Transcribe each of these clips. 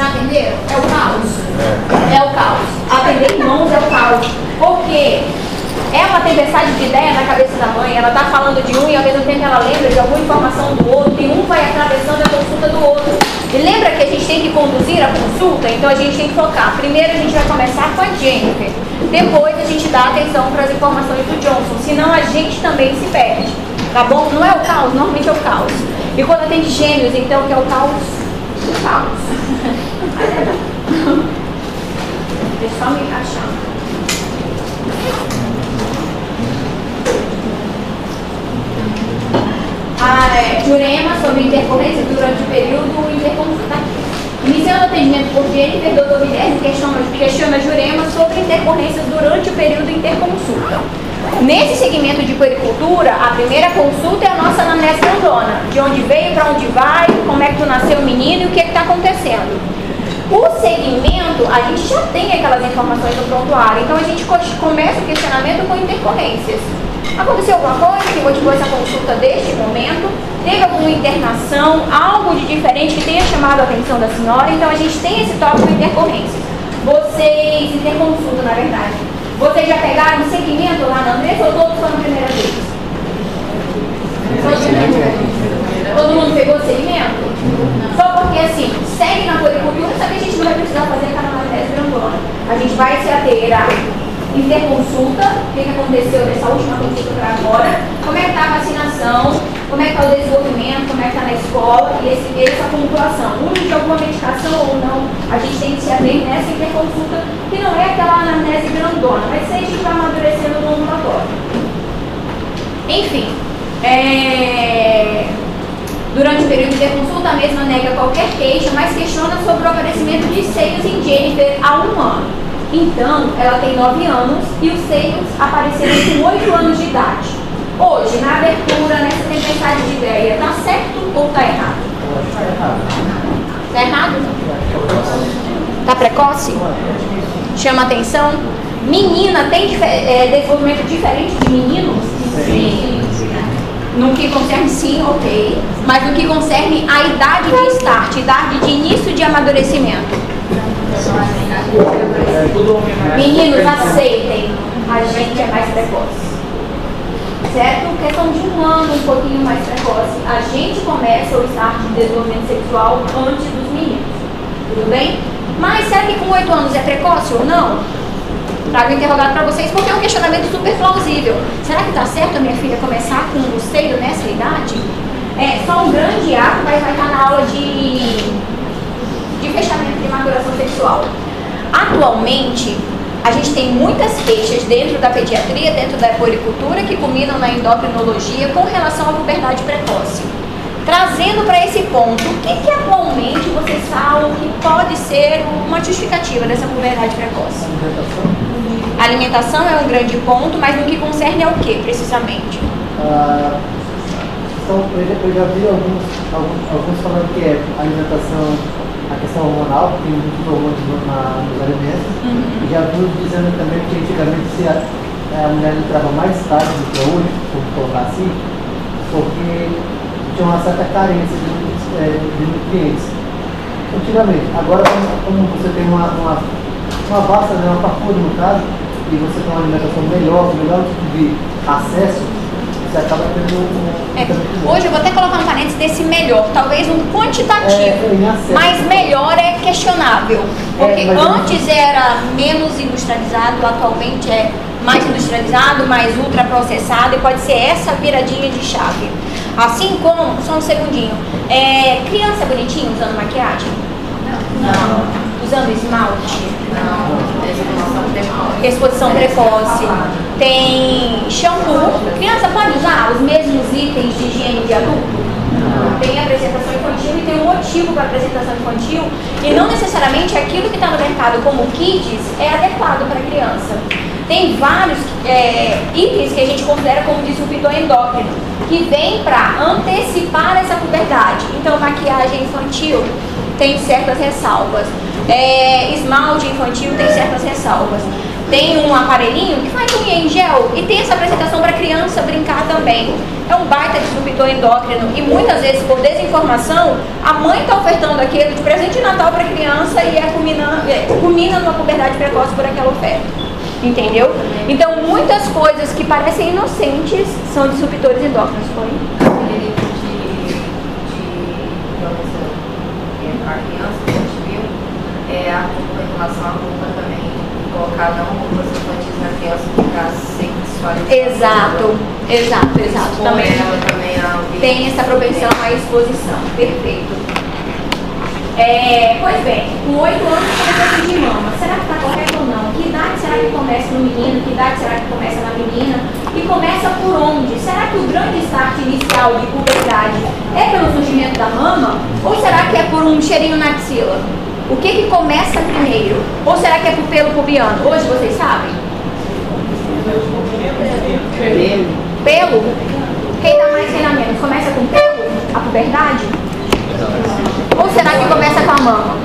Já atenderam? É o caos. É o caos. Atender irmãos é o caos. Porque é uma tempestade de ideia na cabeça da mãe. Ela está falando de um e ao mesmo tempo ela lembra de alguma informação do outro. E um vai atravessando a consulta do outro. E lembra que a gente tem que conduzir a consulta? Então a gente tem que focar. Primeiro a gente vai começar com a Jennifer. Depois a gente dá atenção para as informações do Johnson. Senão a gente também se perde. Tá bom? Não é o caos, normalmente é o caos. E quando atende gêmeos, então, que é o caos? O caos. Deixa eu só me achar. Jurema sobre intercorrência durante o período interconsulta. Iniciando o atendimento por Jennifer, Dr. Guilherme questiona Jurema sobre intercorrências durante o período interconsulta. Nesse segmento de puericultura, a primeira consulta é a nossa anamnese grandona, de onde veio, para onde vai, como é que tu nasceu o menino e o que está acontecendo. O segmento, a gente já tem aquelas informações no prontuário, então a gente começa o questionamento com intercorrências. Aconteceu alguma coisa que motivou essa consulta deste momento? Teve alguma internação, algo de diferente que tenha chamado a atenção da senhora? Então a gente tem esse tópico de intercorrências. Vocês, interconsulta na verdade, vocês já pegaram o segmento lá na mesa ou todos foram a primeira vez? Todo mundo pegou o segmento? Só porque assim, segue na puericultura, só que a gente não vai precisar fazer aquela anamnese grandona. A gente vai se ater a interconsulta, o que aconteceu nessa última consulta para agora, como é que está a vacinação, como é que está o desenvolvimento, como é que está na escola e essa pontuação. Uso de alguma medicação ou não, a gente tem que se ater nessa interconsulta, que não é aquela anamnese grandona, mas aí a gente vai amadurecendo no ambulatório. Enfim, durante o período de interconsulta, a mesma nega qualquer queixa, mas questiona sobre o aparecimento de seios em Jennifer há 1 ano. Então, ela tem 9 anos e os seios apareceram com 8 anos de idade. Hoje, na abertura, nessa tempestade de ideia, tá certo ou tá errado? Tá errado? Tá precoce? Chama atenção? Menina tem desenvolvimento diferente de meninos? Sim. No que concerne, sim, ok. Mas no que concerne a idade de start, idade de início de amadurecimento. Meninos, aceitem, a gente é mais precoce, certo? Questão de 1 ano, um pouquinho mais precoce, a gente começa o start de desenvolvimento sexual antes dos meninos, tudo bem? Mas será que com 8 anos é precoce ou não? Trago interrogado para vocês porque é um questionamento super plausível. Será que tá certo a minha filha começar com o seio nessa idade? É só um grande ato, mas vai estar na aula de fechamento de maturação sexual. Atualmente, a gente tem muitas queixas dentro da pediatria, dentro da puericultura, que culminam na endocrinologia com relação à puberdade precoce. Trazendo para esse ponto, o que atualmente vocês falam que pode ser uma justificativa dessa puberdade precoce? A alimentação é um grande ponto, mas no que concerne ao que, precisamente? Eu já vi alguns falando que é alimentação, a questão hormonal, que tem muitos hormônios nos alimentos. E já vi dizendo também que antigamente a mulher entrava mais tarde do que hoje, por colocar assim, porque tinha uma certa carência de nutrientes. Antigamente, agora como você tem uma vasta, uma fartura no caso, e você tem uma alimentação melhor tipo de acesso, você acaba tendo hoje eu vou até colocar um parênteses desse melhor, talvez um quantitativo, mas melhor é questionável, porque antes era menos industrializado, atualmente é mais industrializado, mais ultraprocessado, e pode ser essa viradinha de chave. Assim como, só um segundinho, criança bonitinha usando maquiagem? Não. Usando esmalte? Não. Exposição precoce. Tem shampoo. Criança pode usar os mesmos itens de higiene de adulto? Não. Tem apresentação infantil e tem um motivo para apresentação infantil. E não necessariamente aquilo que está no mercado como kits é adequado para a criança. Tem vários itens que a gente considera como disruptor endócrino, que vem para antecipar essa puberdade. Então, maquiagem infantil tem certas ressalvas. Esmalte infantil tem certas ressalvas. tem um aparelhinho que faz unha em gel e tem essa apresentação para a criança brincar também. É um baita disruptor endócrino e muitas vezes, por desinformação, a mãe está ofertando aquilo de presente de Natal para a criança e culmina numa puberdade precoce por aquela oferta. Entendeu? Então, muitas coisas que parecem inocentes são disruptores endócrinos. Foi? Aquele livro de a criança que a gente viu, a culpa em relação à roupa também, colocar não roupas infantis na criança ficar sexualizada. Exato. Também tem essa propensão à exposição. Perfeito. Pois bem, com 8 anos começa a pedir mama. Será que está correto ou não? Que idade será que começa no menino? Que idade será que começa na menina? E começa por onde? Será que o grande start inicial de puberdade é pelo surgimento da mama? Ou será que é por um cheirinho na axila? O que começa primeiro? Ou será que é por pelo pubiano? Hoje vocês sabem? Pelo? Quem dá mais, quem dá menos? Começa com pelo? A puberdade? Ou será que começa com a mama?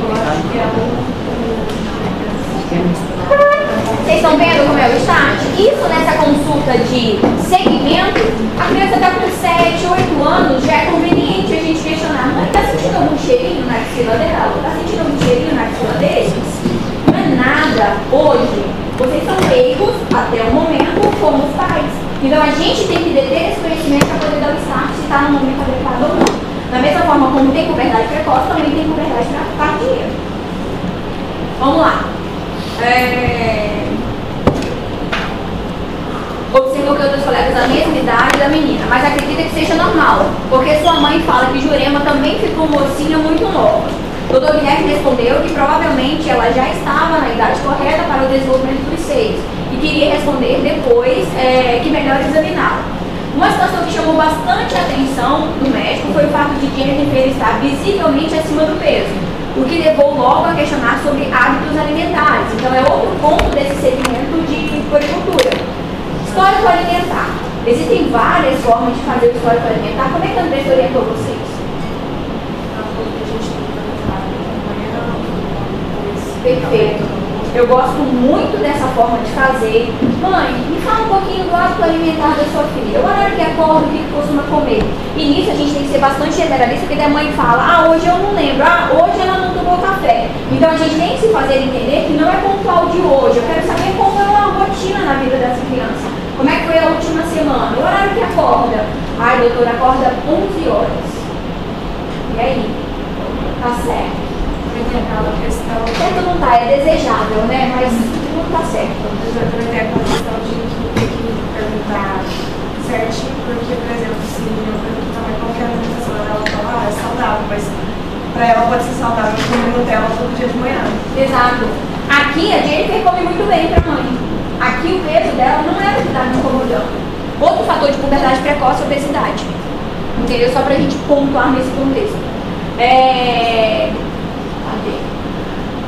Vocês estão vendo como é o start? Isso nessa consulta de segmento, a criança está com 7, 8 anos, já é conveniente a gente questionar: mãe, está sentindo algum cheirinho na axila dela? Está sentindo algum cheirinho na axila deles? Não é nada. Hoje, vocês são leigos até o momento como os pais. Então a gente tem que deter esse conhecimento para poder dar o start se está no momento adequado ou não. Da mesma forma como tem puberdade precoce, também tem puberdade tardia. Vamos lá. Observou que outros colegas da mesma idade da menina, mas acredita que seja normal, porque sua mãe fala que Jurema também ficou mocinha muito nova. O Dr. Guilherme respondeu que provavelmente ela já estava na idade correta para o desenvolvimento dos seios e queria responder depois que melhor examiná-la. Uma situação que chamou bastante a atenção do médico foi o fato de Jennifer estar visivelmente acima do peso, o que levou logo a questionar sobre hábitos alimentares. Então é outro ponto desse segmento de puericultura. Histórico alimentar. Existem várias formas de fazer o histórico alimentar. Como é que a Andressa orientou vocês? Perfeito. Eu gosto muito dessa forma de fazer. Mãe, me fala um pouquinho do hábito alimentar da sua filha. O horário que acorda, o que costuma comer. E nisso a gente tem que ser bastante generalista, porque a mãe fala: hoje eu não lembro, hoje ela não tomou café. Então a gente tem que se fazer entender que não é pontual de hoje. Eu quero saber como é uma rotina na vida dessa criança. Como é que foi a última semana? O horário que acorda. Ai, doutora, acorda 11 horas. E aí? Tá certo. Certo não tá, é desejável, né? Mas não tá certo. Também tem aquela questão de ter que perguntar certinho, porque, por exemplo, se eu perguntar também qual que é a alimentação, ela fala: é saudável, mas pra ela pode ser saudável comer Nutella todo dia de manhã. Exato. Aqui a Jennifer come muito bem pra mãe. Aqui o peso dela não é o que tá me incomodando. Outro fator de puberdade precoce é a obesidade. Entendeu? Só pra gente pontuar nesse contexto.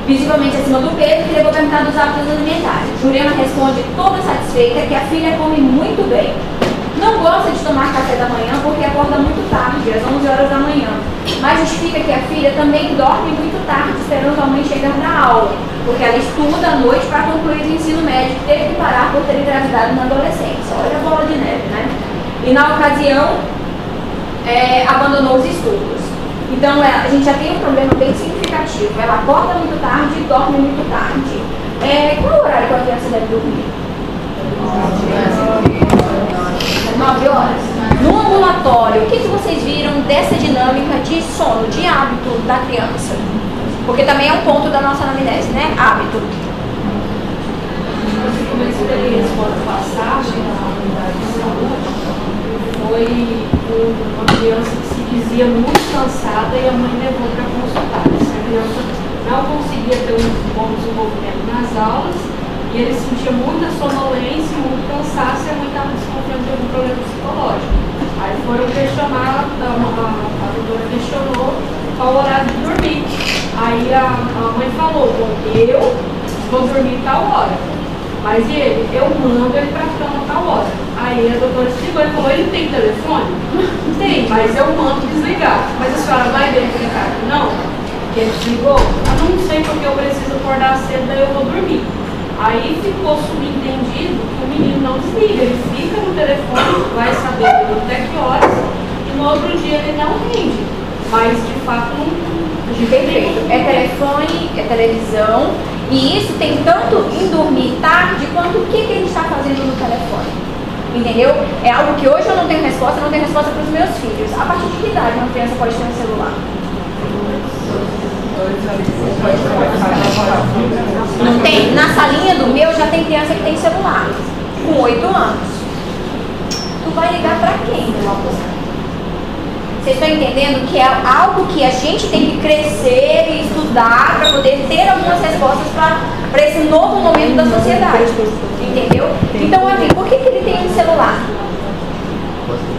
Visivelmente acima do peso, que levou a perguntar dos hábitos alimentares. Jurema responde toda satisfeita que a filha come muito bem. Não gosta de tomar café da manhã porque acorda muito tarde, às 11 horas da manhã. Mas justifica que a filha também dorme muito tarde, esperando a mãe chegar na aula, porque ela estuda à noite para concluir o ensino médio, teve que parar por ter engravidado na adolescência. Olha a bola de neve, né? E na ocasião, abandonou os estudos. Então a gente já tem um problema bem significativo. Ela acorda muito tarde e dorme muito tarde. Qual é o horário que a criança deve dormir? 9 horas. No ambulatório, o que vocês viram dessa dinâmica de sono, de hábito da criança? Porque também é um ponto da nossa anamnese, né? Hábito. Uma experiência com a passagem na unidade de saúde foi uma criança que se dizia muito cansada e a mãe levou para consultar. Essa criança não conseguia ter um bom desenvolvimento nas aulas e ele sentia muita sonolência, muito cansaço e a mãe estava desconfiando de algum problema psicológico. Aí foram questionar, a doutora questionou qual o horário de dormir. Aí a mãe falou: bom, eu vou dormir tal hora, mas ele, eu mando ele para a cama tal hora. Aí a doutora explicou e falou: ele tem telefone? Tem, mas eu mando desligar. Mas a senhora vai verificar que não? Que ele desligou? Eu não sei porque eu preciso acordar cedo, daí eu vou dormir. Aí ficou subentendido que o menino não desliga, ele fica no telefone, vai saber até que horas, e no outro dia ele não rende. Mas de fato não. Perfeito. É telefone, é televisão, e isso tem tanto em dormir tarde quanto o que ele está fazendo no telefone. Entendeu? É algo que hoje eu não tenho resposta para os meus filhos. A partir de que idade uma criança pode ter um celular? Não tem. Na salinha do meu já tem criança que tem celular, com 8 anos. Tu vai ligar para quem, meu amor? Vocês estão entendendo que é algo que a gente tem que crescer e estudar para poder ter algumas respostas para esse novo momento da sociedade. Entendeu? Então, assim, por que ele tem um celular?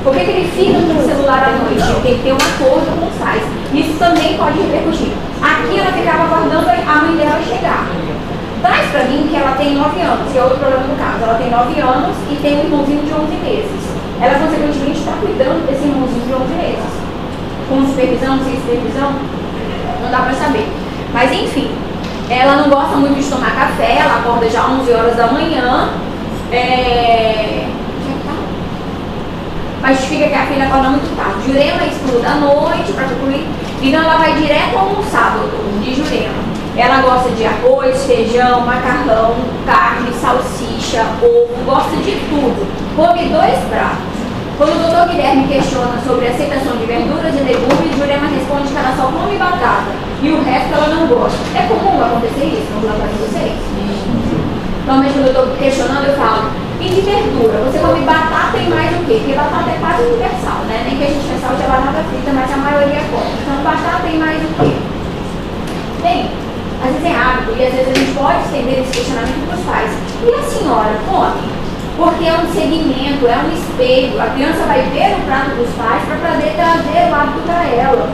Por que ele fica com o celular à noite? Porque ele tem um acordo com os pais. Isso também pode repercutir. Aqui ela ficava aguardando a mãe dela chegar. Traz pra mim que ela tem 9 anos, que é outro problema do caso. Ela tem 9 anos e tem um irmãozinho de 11 meses. Ela, consequentemente, está cuidando desse irmãozinho de 11 meses. Com supervisão, sem supervisão, não dá pra saber. Mas, enfim, ela não gosta muito de tomar café, ela acorda já às 11 horas da manhã. Mas justifica que a filha acorda muito tarde. Jurema estuda à noite para concluir. Então ela vai direto almoçar, doutor, de Jurema. Ela gosta de arroz, feijão, macarrão, carne, salsicha, ovo, gosta de tudo. Come 2 pratos. Quando o doutor Guilherme questiona sobre a aceitação de verduras e legumes, Jurema responde que ela só come batata e o resto ela não gosta. É comum acontecer isso no relatório de vocês? Normalmente quando eu estou questionando eu falo, e de verdura, você come batata e mais o quê? Porque batata é quase universal, né? Nem que a gente pensa que é batata frita, mas a maioria come. Então batata e mais o quê? Bem, às vezes é hábito e às vezes a gente pode estender esse questionamento para os pais. E a senhora come? Porque é um segmento, é um espelho. A criança vai ver o prato dos pais para poder trazer o hábito para ela.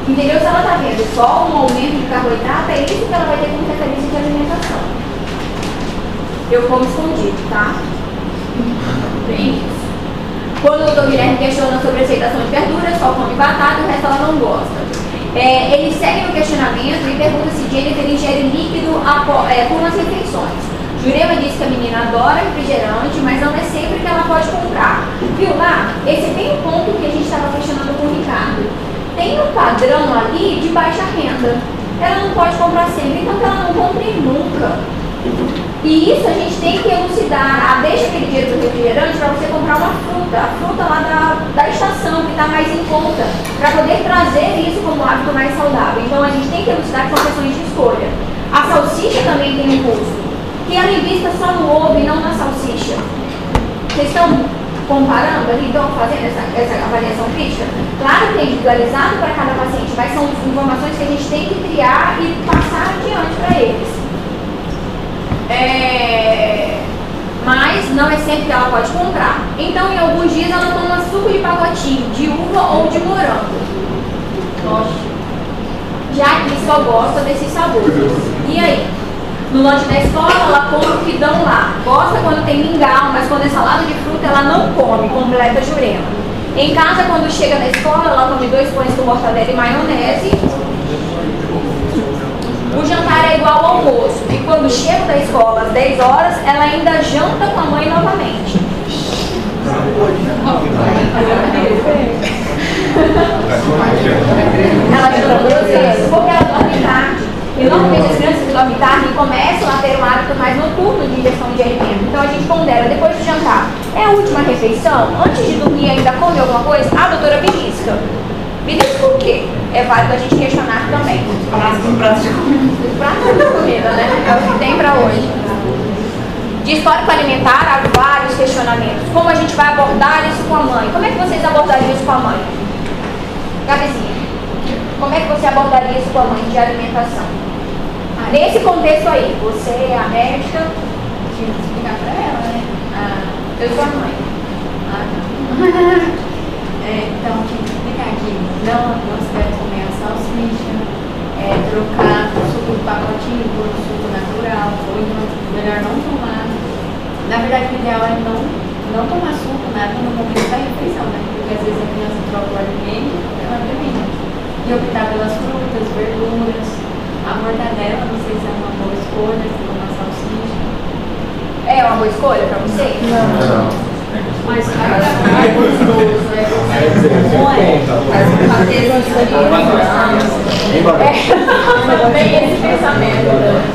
Entendeu? Se ela está vendo só um aumento de carboidrato, é isso que ela vai ter como referência de alimentação. Eu como escondido, tá? Bem isso. Quando o doutor Guilherme questiona sobre a aceitação de verduras, só come batata e o resto ela não gosta. Ele segue no questionamento e pergunta se Jennifer ingere líquido com as refeições. Jurema diz que a menina adora refrigerante, mas não é sempre que ela pode comprar. Viu lá? Esse é bem o ponto que a gente estava questionando com o Ricardo. Tem um padrão ali de baixa renda. Ela não pode comprar sempre, então que ela não compre nunca. E isso a gente tem que elucidar. Deixa aquele dinheiro do refrigerante para você comprar uma fruta, a fruta lá da estação, que está mais em conta, para poder trazer isso como hábito mais saudável. Então a gente tem que elucidar que são questões de escolha. A salsicha também tem um custo, que ela invista só no ovo e não na salsicha. Vocês estão comparando ali, estão fazendo essa avaliação crítica? Claro que é individualizado para cada paciente, mas são informações que a gente tem que criar e passar adiante para eles. Mas não é sempre que ela pode comprar. Então, em alguns dias, ela toma suco de pacotinho, de uva ou de morango. Nossa. Já que só gosta desses sabores. E aí? No lanche da escola, ela come o que dão lá. Gosta quando tem mingau, mas quando é salada de fruta, ela não come, completa Jurema. Em casa, quando chega da escola, ela come 2 pães com mortadela e maionese. O jantar é igual ao almoço. E quando chega da escola às 10 horas, ela ainda janta com a mãe novamente. Ela janta 2 vezes, porque ela dorme tarde. E normalmente as crianças que dormem tarde começam a ter um hábito mais noturno de ingestão de alimento. Então a gente pondera, depois do jantar, é a última refeição? Antes de dormir ainda come alguma coisa? Ah, doutora, belisca. Belisca o quê? É válido a gente questionar também. Prato de comida. Prato de comida, né? É o que tem pra hoje. De histórico alimentar, há vários questionamentos. Como a gente vai abordar isso com a mãe? Como é que vocês abordariam isso com a mãe? Gabizinha, como é que você abordaria isso com a mãe de alimentação? Nesse contexto aí, você é a médica, Tive que explicar pra ela, né? eu sou a mãe. Então, tinha que explicar que não se deve comer a salsicha, trocar o suco de pacotinho por um suco natural, ou então, melhor não tomar. Na verdade, o ideal é não tomar suco, nada no momento da refeição, né? Porque às vezes a criança troca o alimento pela bebida. E optar pelas frutas, verduras, a mortadela, não sei se é uma boa escolha, se é uma salsicha. É uma boa escolha para você? Não. Mas cara, é gostoso, Bem esse pensamento.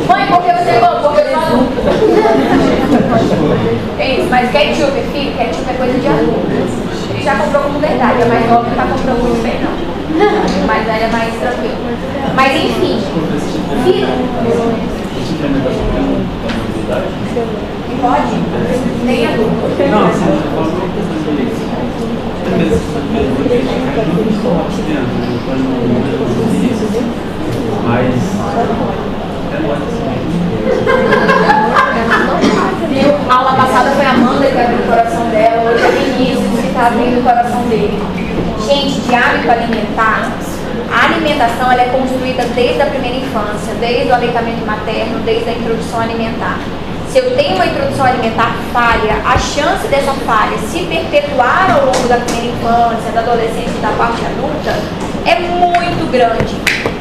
Mãe, por que você falou? Porque eu sou adulto. É isso, mas ketchup, filho, ketchup é coisa de adulto. Ele já comprou como verdade, a mais nova não está comprando muito bem, não. Mas ela é mais tranquilo. Mas enfim, filho. Pode? Nem adulto. Não, você falou uma questão de mas a aula passada foi a Amanda que abriu o coração dela, hoje é o Vinícius que está abrindo o coração dele. Gente, de hábito alimentar, a alimentação ela é construída desde a primeira infância, desde o aleitamento materno, desde a introdução alimentar. Se eu tenho uma introdução alimentar falha, a chance dessa falha se perpetuar ao longo da primeira infância, da adolescência e da parte adulta é muito grande.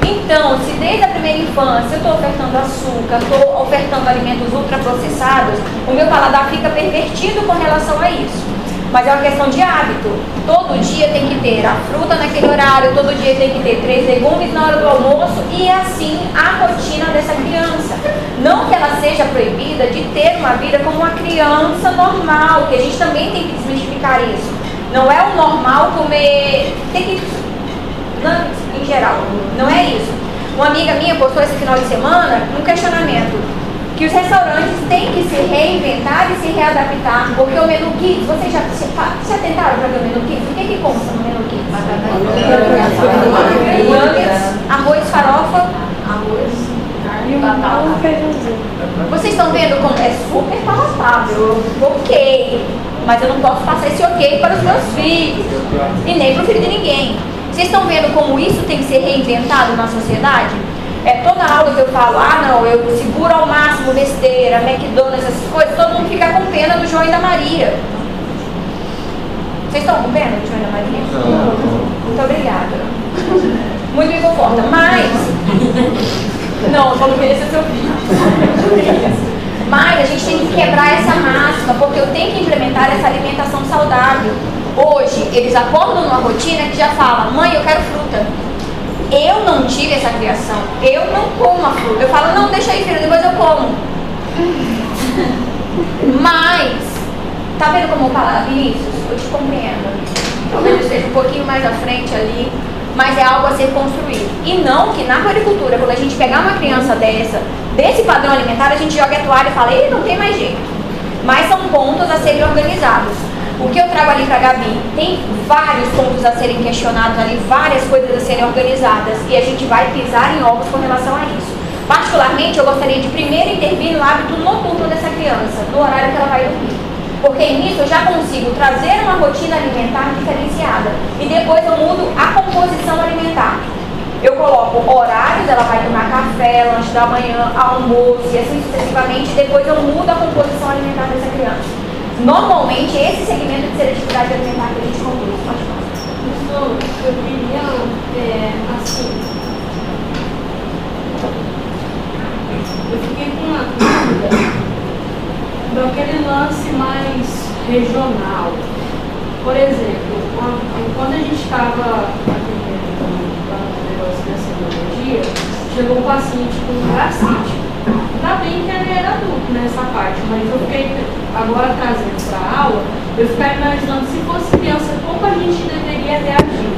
Então, se desde a primeira infância eu estou ofertando açúcar, estou ofertando alimentos ultraprocessados, o meu paladar fica pervertido com relação a isso. Mas é uma questão de hábito. Todo dia tem que ter a fruta naquele horário, todo dia tem que ter 3 legumes na hora do almoço e assim a rotina dessa criança. Não que ela seja proibida de ter uma vida como uma criança normal, que a gente também tem que desmistificar isso. Não é o normal comer, tem que, não, em geral, não é isso. Uma amiga minha postou esse final de semana um questionamento. Que os restaurantes têm que se reinventar e se readaptar, porque o menu kids, vocês já tentaram para ver o menu kids? O que consta no menu kids? Arroz, farofa, E um feijãozinho. vocês estão vendo como é super palatável, ok, mas eu não posso passar esse ok para os meus filhos, e nem para o filho de ninguém. Vocês estão vendo como isso tem que ser reinventado na sociedade? É toda aula que eu falo, não, eu seguro ao máximo besteira, McDonald's, essas coisas, todo mundo fica com pena do João e da Maria. Vocês estão com pena do João e da Maria? Não. Muito obrigada. Muito me conforta, mas... Não, eu não mereço seu filho. Mas a gente tem que quebrar essa máxima, porque eu tenho que implementar essa alimentação saudável. Hoje, eles acordam numa rotina que já fala, mãe, eu quero fruta. Eu não tive essa criação, eu não como a fruta. Eu falo, não, deixa aí, filho, depois eu como. Mas, tá vendo como eu falo, Vinícius? Eu te compreendo. Talvez eu esteja um pouquinho mais à frente ali, mas é algo a ser construído. E não que na agricultura, quando a gente pegar uma criança desse padrão alimentar, a gente joga a toalha e fala, ele não tem mais jeito. Mas são pontos a serem organizados. O que eu trago ali para a Gabi, tem vários pontos a serem questionados ali, várias coisas a serem organizadas e a gente vai pisar em ovos com relação a isso. Particularmente, eu gostaria de primeiro intervir no hábito noturno dessa criança, no horário que ela vai dormir. Porque nisso eu já consigo trazer uma rotina alimentar diferenciada e depois eu mudo a composição alimentar. Eu coloco horários, ela vai tomar café, lanche da manhã, almoço e assim sucessivamente, e depois eu mudo a composição alimentar dessa criança. Normalmente, esse segmento de seletividade alimentar que a gente conduz. Pode falar. Professor, eu queria, assim, eu fiquei com uma dúvida daquele lance mais regional. Por exemplo, quando a gente estava atendendo o negócio da semiologia, chegou um paciente com gastrite. Ainda bem que ele era adulto nessa parte, mas eu fiquei agora trazendo para a aula, eu fiquei imaginando se fosse criança, como a gente deveria reagir.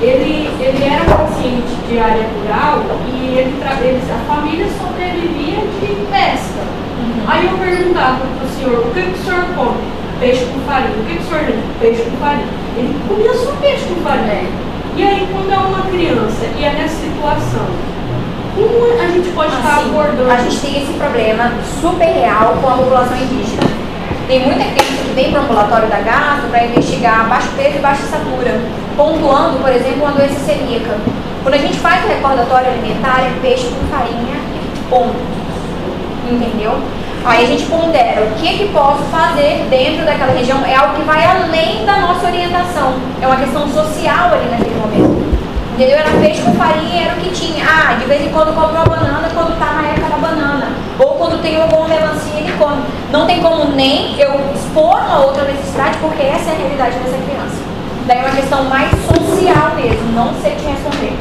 Ele era um paciente de área rural e a família sobrevivia de pesca. Aí eu perguntava para o senhor, o que o senhor come? Peixe com farinha. O que o senhor come? Peixe com farinha. Ele comia só peixe com farinha. E aí quando é uma criança e é nessa situação, como a gente pode estar abordando? A gente tem esse problema super real com a população indígena. Tem muita criança que vem para o ambulatório da gastro para investigar baixo peso e baixa estatura, pontuando, por exemplo, uma doença celíaca. Quando a gente faz o recordatório alimentar, é peixe com farinha e ponto. Entendeu? Aí a gente pondera o que posso fazer dentro daquela região. É algo que vai além da nossa orientação. É uma questão social ali naquele momento. Entendeu? Era peixe com farinha, era o que tinha. De vez em quando compro uma banana quando tá na época da banana. Ou quando tem alguma melancia, ele come. Não tem como nem eu expor uma outra necessidade, porque essa é a realidade dessa criança. Daí é uma questão mais social mesmo, não sei te responder.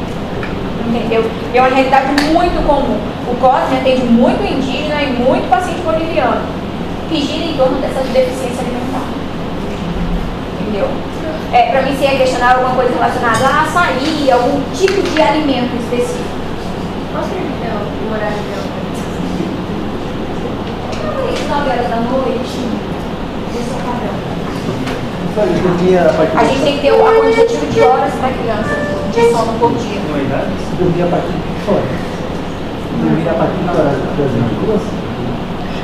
Entendeu? É uma realidade muito comum. O COSME atende muito indígena e muito paciente boliviano que gira em torno dessa deficiência alimentar. Entendeu? Para mim, se ia questionar alguma coisa relacionada a açaí, algum tipo de alimento específico. Posso perguntar o horário dela? 9 horas da noite. Esse é o padrão. A gente tem que ter o objetivo de horas para a criança de sono por dia. Dormir a partir de horas? Dormir a partir de horas das 22?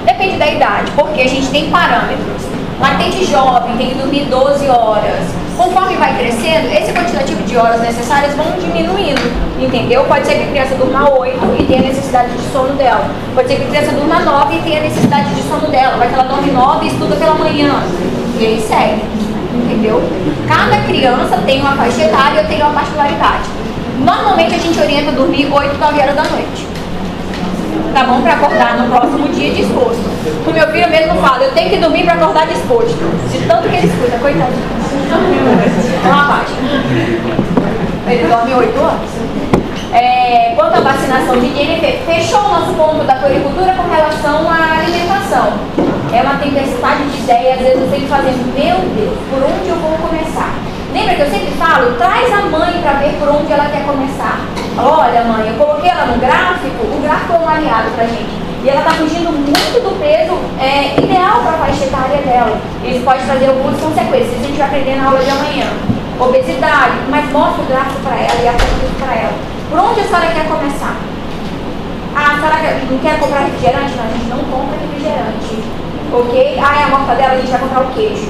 Depende da idade, porque a gente tem parâmetros. Latente jovem tem que dormir 12 horas. Conforme vai crescendo, esse quantitativo de horas necessárias vão diminuindo, entendeu? Pode ser que a criança durma 8 e tenha necessidade de sono dela. Pode ser que a criança durma 9 e tenha necessidade de sono dela. Vai que ela dorme 9 e estuda pela manhã. E aí segue, entendeu? Cada criança tem uma faixa etária e eu tenho uma particularidade. Normalmente a gente orienta a dormir 8, 9 horas da noite. Tá bom? Para acordar no próximo dia disposto. O meu filho mesmo fala, eu tenho que dormir para acordar disposto. De tanto que ele escuta, coitadinho. Uma página. Ele dorme 8 horas. Quanto à vacinação de Jennifer, fechou o nosso ponto da floricultura com relação à alimentação. É uma tempestade de ideias, às vezes eu tenho que fazer, meu Deus, por onde eu vou começar? Lembra que eu sempre falo, traz a mãe para ver por onde ela quer começar. Olha mãe, eu coloquei ela no gráfico, o gráfico é um aliado pra gente. E ela está fugindo muito do peso ideal para a faixa etária dela. Isso pode trazer algumas consequências, a gente vai aprender na aula de amanhã. Obesidade, mas mostra o gráfico para ela e aponta isso para ela. Por onde a senhora quer começar? Ah, a senhora não quer comprar refrigerante? Não, a gente não compra refrigerante. Ok? Ah, é a mortadela, a gente vai comprar o queijo.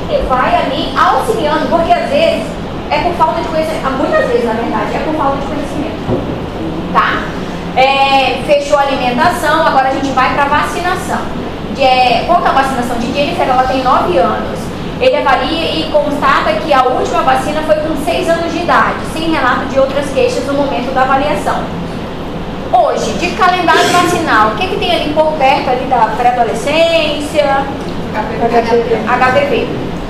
E vai ali auxiliando, porque às vezes é por falta de conhecimento, muitas vezes na verdade, é por falta de conhecimento. Tá? Fechou a alimentação, agora a gente vai para a vacinação. Quanto à vacinação de Jennifer, ela tem 9 anos. Ele avalia e constata que a última vacina foi com 6 anos de idade, sem relato de outras queixas no momento da avaliação. Hoje, de calendário vacinal, o que tem ali por perto ali da pré-adolescência? HPV.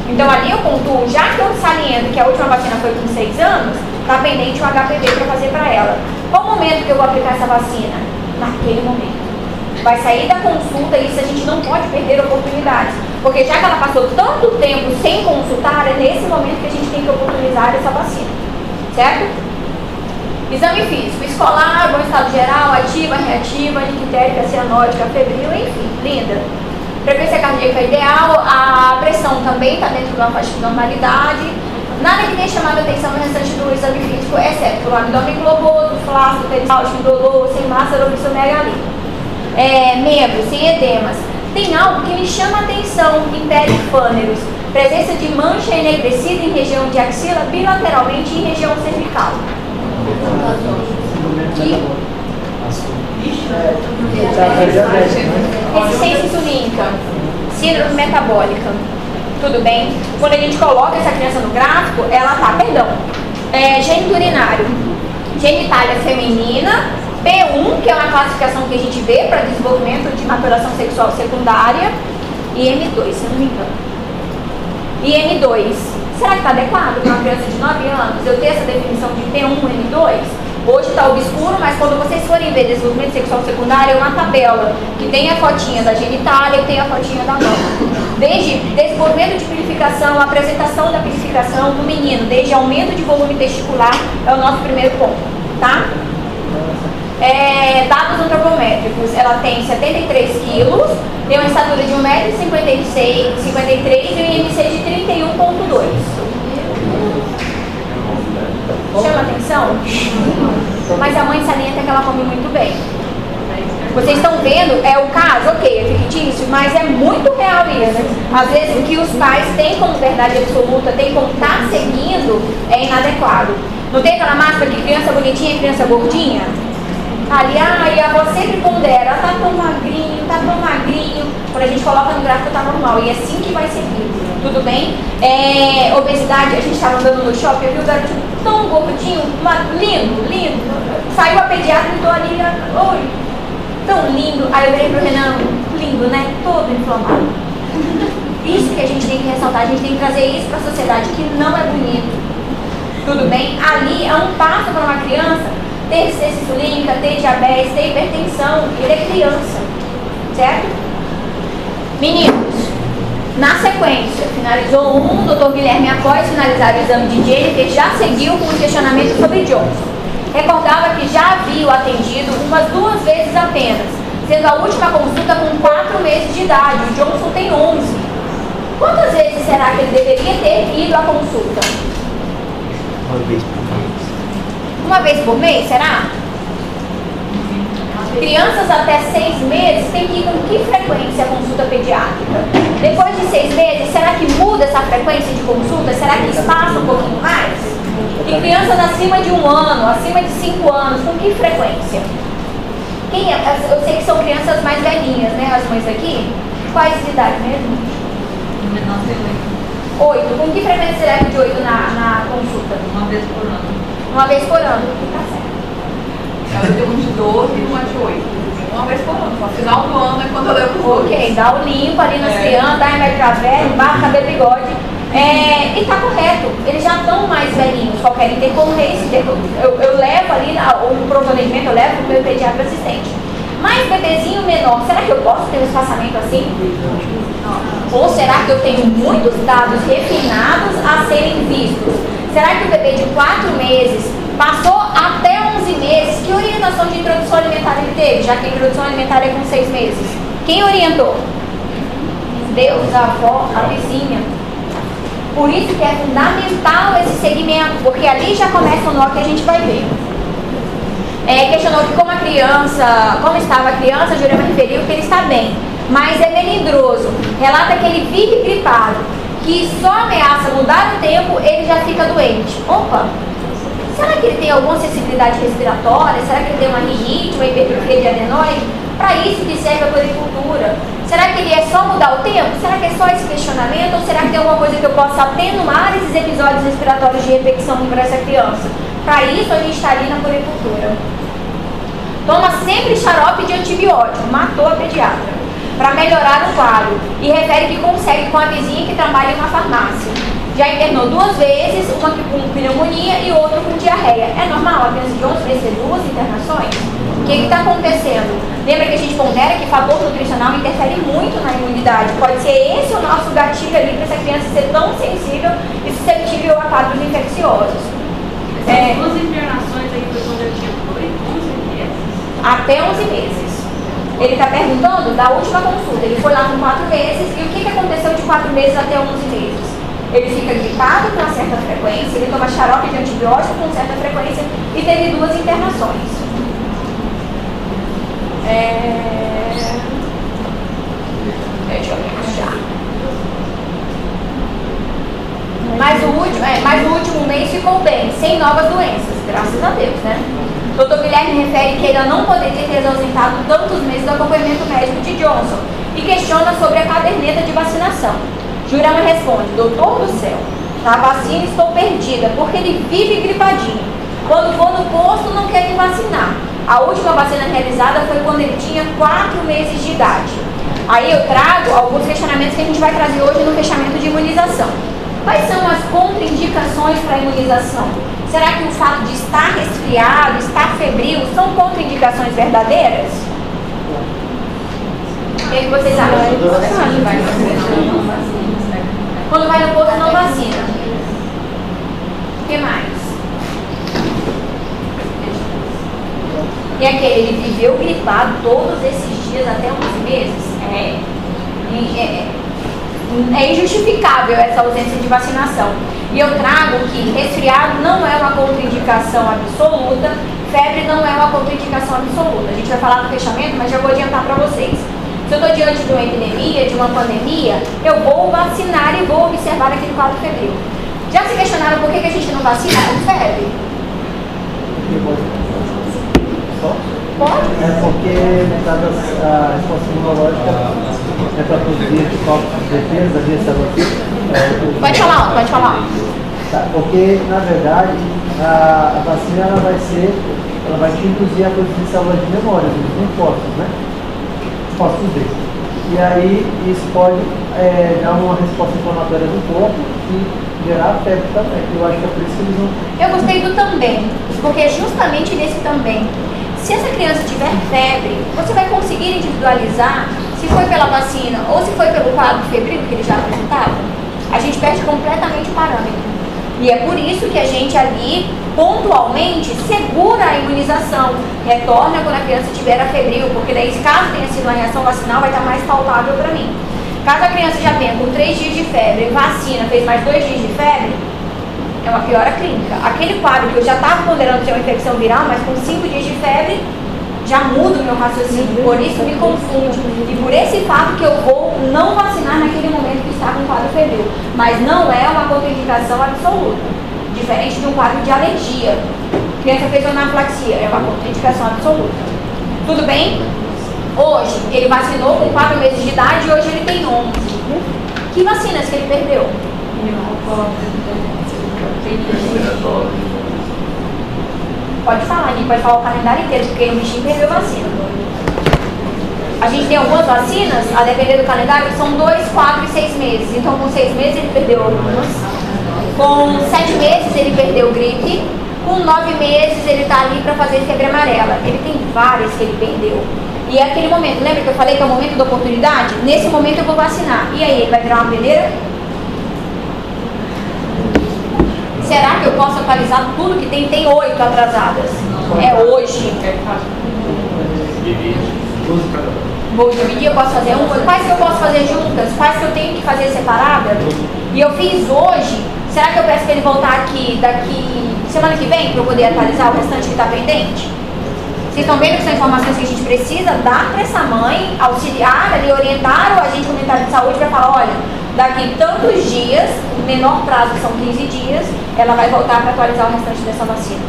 Então ali eu pontuo, já que eu saliento que a última vacina foi com 6 anos, está pendente o HPV para fazer para ela. Qual o momento que eu vou aplicar essa vacina? Naquele momento. Vai sair da consulta e isso a gente não pode perder oportunidades. Porque já que ela passou tanto tempo sem consultar, é nesse momento que a gente tem que oportunizar essa vacina. Certo? Exame físico, escolar, bom estado geral, ativa, reativa, nictérica, cianótica, febril, enfim, linda. Frequência cardíaca ideal, a pressão também está dentro de uma faixa de normalidade. Nada que tenha chamado a atenção no restante do exame físico, exceto o abdômen globoso, flácido, peristaltico, indolor, sem massa, orobissomegalia. Membros, sem edemas. Tem algo que me chama a atenção em perifâneros. Presença de mancha enegrecida em região de axila, bilateralmente e em região cervical. Resistência insulínica, síndrome metabólica. Tudo bem? Quando a gente coloca essa criança no gráfico, ela tá, gênito urinário, genitália feminina, P1, que é uma classificação que a gente vê para desenvolvimento de maturação sexual secundária, e M2, se eu não me engano. E M2, será que está adequado para uma criança de 9 anos eu ter essa definição de P1, M2? Hoje está obscuro, mas quando vocês forem ver desenvolvimento sexual secundário, é uma tabela que tem a fotinha da genitália e tem a fotinha da mama. Desde desenvolvimento de purificação, apresentação da purificação do menino, desde aumento de volume testicular, é o nosso primeiro ponto, tá? Dados antropométricos, ela tem 73 quilos, tem uma estatura de 1,53 m e um IMC de 31,2. Chama atenção? Mas a mãe salienta que ela come muito bem. Vocês estão vendo, é o caso, ok, é fictício, mas é muito real isso. Às vezes o que os pais têm como verdade absoluta, têm como estar seguindo, é inadequado. Não tem aquela máxima que criança bonitinha e criança gordinha? Ali, e a avó sempre pondera, tá tão magrinho, tá tão magrinho. Quando a gente coloca no gráfico tá normal, e é assim que vai seguir. Tudo bem? Obesidade, a gente estava andando no shopping, eu vi o garotinho tão gordinho, lindo, lindo. Saiu a pediatra e tô ali, oi. tão lindo. Aí eu virei pro Renan, lindo, né? Todo inflamado. Isso que a gente tem que ressaltar, a gente tem que trazer isso para a sociedade, que não é bonito. Tudo bem? Ali é um passo para uma criança ter resistência insulínica, ter diabetes, ter hipertensão. Ele é criança, certo? Meninos, na sequência, finalizou um, o Dr. Guilherme, após finalizar o exame de Jennifer, já seguiu com o questionamento sobre Johnson. Recordava que já havia o atendido umas 2 vezes apenas, sendo a última consulta com 4 meses de idade. O Johnson tem 11. Quantas vezes será que ele deveria ter ido à consulta? Uma vez por mês. Uma vez por mês, será? Crianças até 6 meses têm que ir com que frequência à consulta pediátrica? Depois de 6 meses, será que muda essa frequência de consulta? Será que espaça um pouquinho mais? E crianças acima de 1 ano, acima de 5 anos, com que frequência? Quem é? Eu sei que são crianças mais velhinhas, né? As mães aqui. Quais de idade mesmo? O menor tem 8. Com que frequência você leva de 8 na consulta? 1 vez por ano. 1 vez por ano. Tá certo. Eu tenho um de 12 e uma de 8. 1 vez por ano. No final do ano é quando eu levo os dois. Ok, dá o limpo ali nas crianças, dá remédio pra velho, barra, cabelo, bigode. E tá correto, eles já estão mais velhinhos, qualquer intercorrência. Eu levo ali, o pronto-atendimento eu levo pro meu pediatra assistente. Mas bebezinho menor, será que eu posso ter um espaçamento assim? Ou será que eu tenho muitos dados refinados a serem vistos? Será que o bebê de 4 meses passou até 11 meses? Que orientação de introdução alimentar ele teve? Já que a introdução alimentar é com 6 meses. Quem orientou? Deus, a avó, a vizinha. Por isso que é fundamental esse segmento, porque ali já começa o nó que a gente vai ver. Questionou que como estava a criança, a Jurema referiu que ele está bem, mas é melindroso. Relata que ele vive gripado, que só ameaça mudar o tempo, ele já fica doente. Opa! Será que ele tem alguma sensibilidade respiratória? Será que ele tem uma rinite, uma hipertrofia de adenoide? Para isso que serve a puericultura. Será que ele é só mudar o tempo? Será que é só esse questionamento? Ou será que tem alguma coisa que eu possa atenuar esses episódios respiratórios de repetição para essa criança? Para isso a gente está ali na puericultura. Toma sempre xarope de antibiótico, matou a pediatra, para melhorar o quadro. E refere que consegue com a vizinha que trabalha em uma farmácia. Já internou 2 vezes, uma com pneumonia e outra com diarreia. É normal a criança de 11 meses ter 2 internações? O que está acontecendo? Lembra que a gente pondera que fator nutricional interfere muito na imunidade. Pode ser esse o nosso gatilho ali para essa criança ser tão sensível e suscetível a quadros infecciosos. Essas 2 internações aí foi quando eu tinha 11 meses. Até 11 meses. Ele está perguntando da última consulta. Ele foi lá com 4 meses e o que aconteceu de 4 meses até 11 meses? Ele fica gripado com uma certa frequência, ele toma xarope de antibiótico com certa frequência e teve 2 internações. Deixa eu achar. Mas o último mês ficou bem, sem novas doenças, graças a Deus, né? O Dr. Guilherme refere que ele não poderia ter ausentado tantos meses do acompanhamento médico de Johnson e questiona sobre a caderneta de vacinação. Jurema responde: doutor do céu, na vacina estou perdida, porque ele vive gripadinho. Quando vou no posto não quer me vacinar. A última vacina realizada foi quando ele tinha 4 meses de idade. Aí eu trago alguns questionamentos que a gente vai trazer hoje no fechamento de imunização. Quais são as contraindicações para a imunização? Será que o fato de estar resfriado, estar febril, são contraindicações verdadeiras? O que vocês acham? Quando vai no posto não vacina. O que mais? E aquele, ele viveu gripado todos esses dias até 11 meses? É injustificável essa ausência de vacinação. E eu trago que resfriado não é uma contraindicação absoluta, febre não é uma contraindicação absoluta. A gente vai falar no fechamento, mas já vou adiantar para vocês. Se eu estou diante de uma epidemia, de uma pandemia, eu vou vacinar e vou observar aquele quadro febril. Já se questionaram por que a gente não vacina com febre? Pode? É porque metade da resposta imunológica é para produzir anticorpos de defesa dessa vacina. Pode falar. Tá, porque, na verdade, a vacina ela vai ser ela vai te induzir a produzir células de memória, os linfócitos, né? Fósforos B. E aí isso pode dar uma resposta inflamatória no corpo e gerar febre também. Eu acho que é por isso que eles não... Eu gostei do também, porque justamente nesse também. Se essa criança tiver febre, você vai conseguir individualizar se foi pela vacina ou se foi pelo quadro febril que ele já apresentava. A gente perde completamente o parâmetro. E é por isso que a gente ali, pontualmente, segura a imunização. Retorna quando a criança tiver a febril, porque daí, caso tenha sido uma reação vacinal, vai estar mais palpável para mim. Caso a criança já tenha com 3 dias de febre, vacina, fez mais 2 dias de febre, é uma piora clínica. Aquele quadro que eu já estava ponderando ser uma infecção viral, mas com 5 dias de febre, já muda o meu raciocínio. Por isso me confunde. E por esse fato que eu vou não vacinar naquele momento que está com quadro febril. Mas não é uma contraindicação absoluta. Diferente de um quadro de alergia. A criança fez anafilaxia, é uma contraindicação absoluta. Tudo bem? Hoje, ele vacinou com 4 meses de idade e hoje ele tem 11. Que vacinas que ele perdeu? Pode falar, Gui, pode falar o calendário inteiro, porque o bichinho perdeu vacina. A gente tem algumas vacinas, a depender do calendário, são 2, 4 e 6 meses. Então, com 6 meses ele perdeu algumas. Com 7 meses ele perdeu gripe. Com 9 meses ele está ali para fazer febre amarela. Ele tem várias que ele perdeu. E é aquele momento, lembra que eu falei que é o momento da oportunidade? Nesse momento eu vou vacinar. E aí, ele vai virar uma peneira? Será que eu posso atualizar tudo que tem? Tem 8 atrasadas. É hoje. Vou dividir, eu posso fazer uma. Quais que eu posso fazer juntas? Quais que eu tenho que fazer separada? E eu fiz hoje. Será que eu peço para ele voltar aqui daqui semana que vem para eu poder atualizar o restante que está pendente? Vocês estão vendo que são informações que a gente precisa dar para essa mãe, auxiliar, ali, orientar o agente comunitário de saúde para falar, olha, daqui tantos dias, o menor prazo são 15 dias, ela vai voltar para atualizar o restante dessa vacina.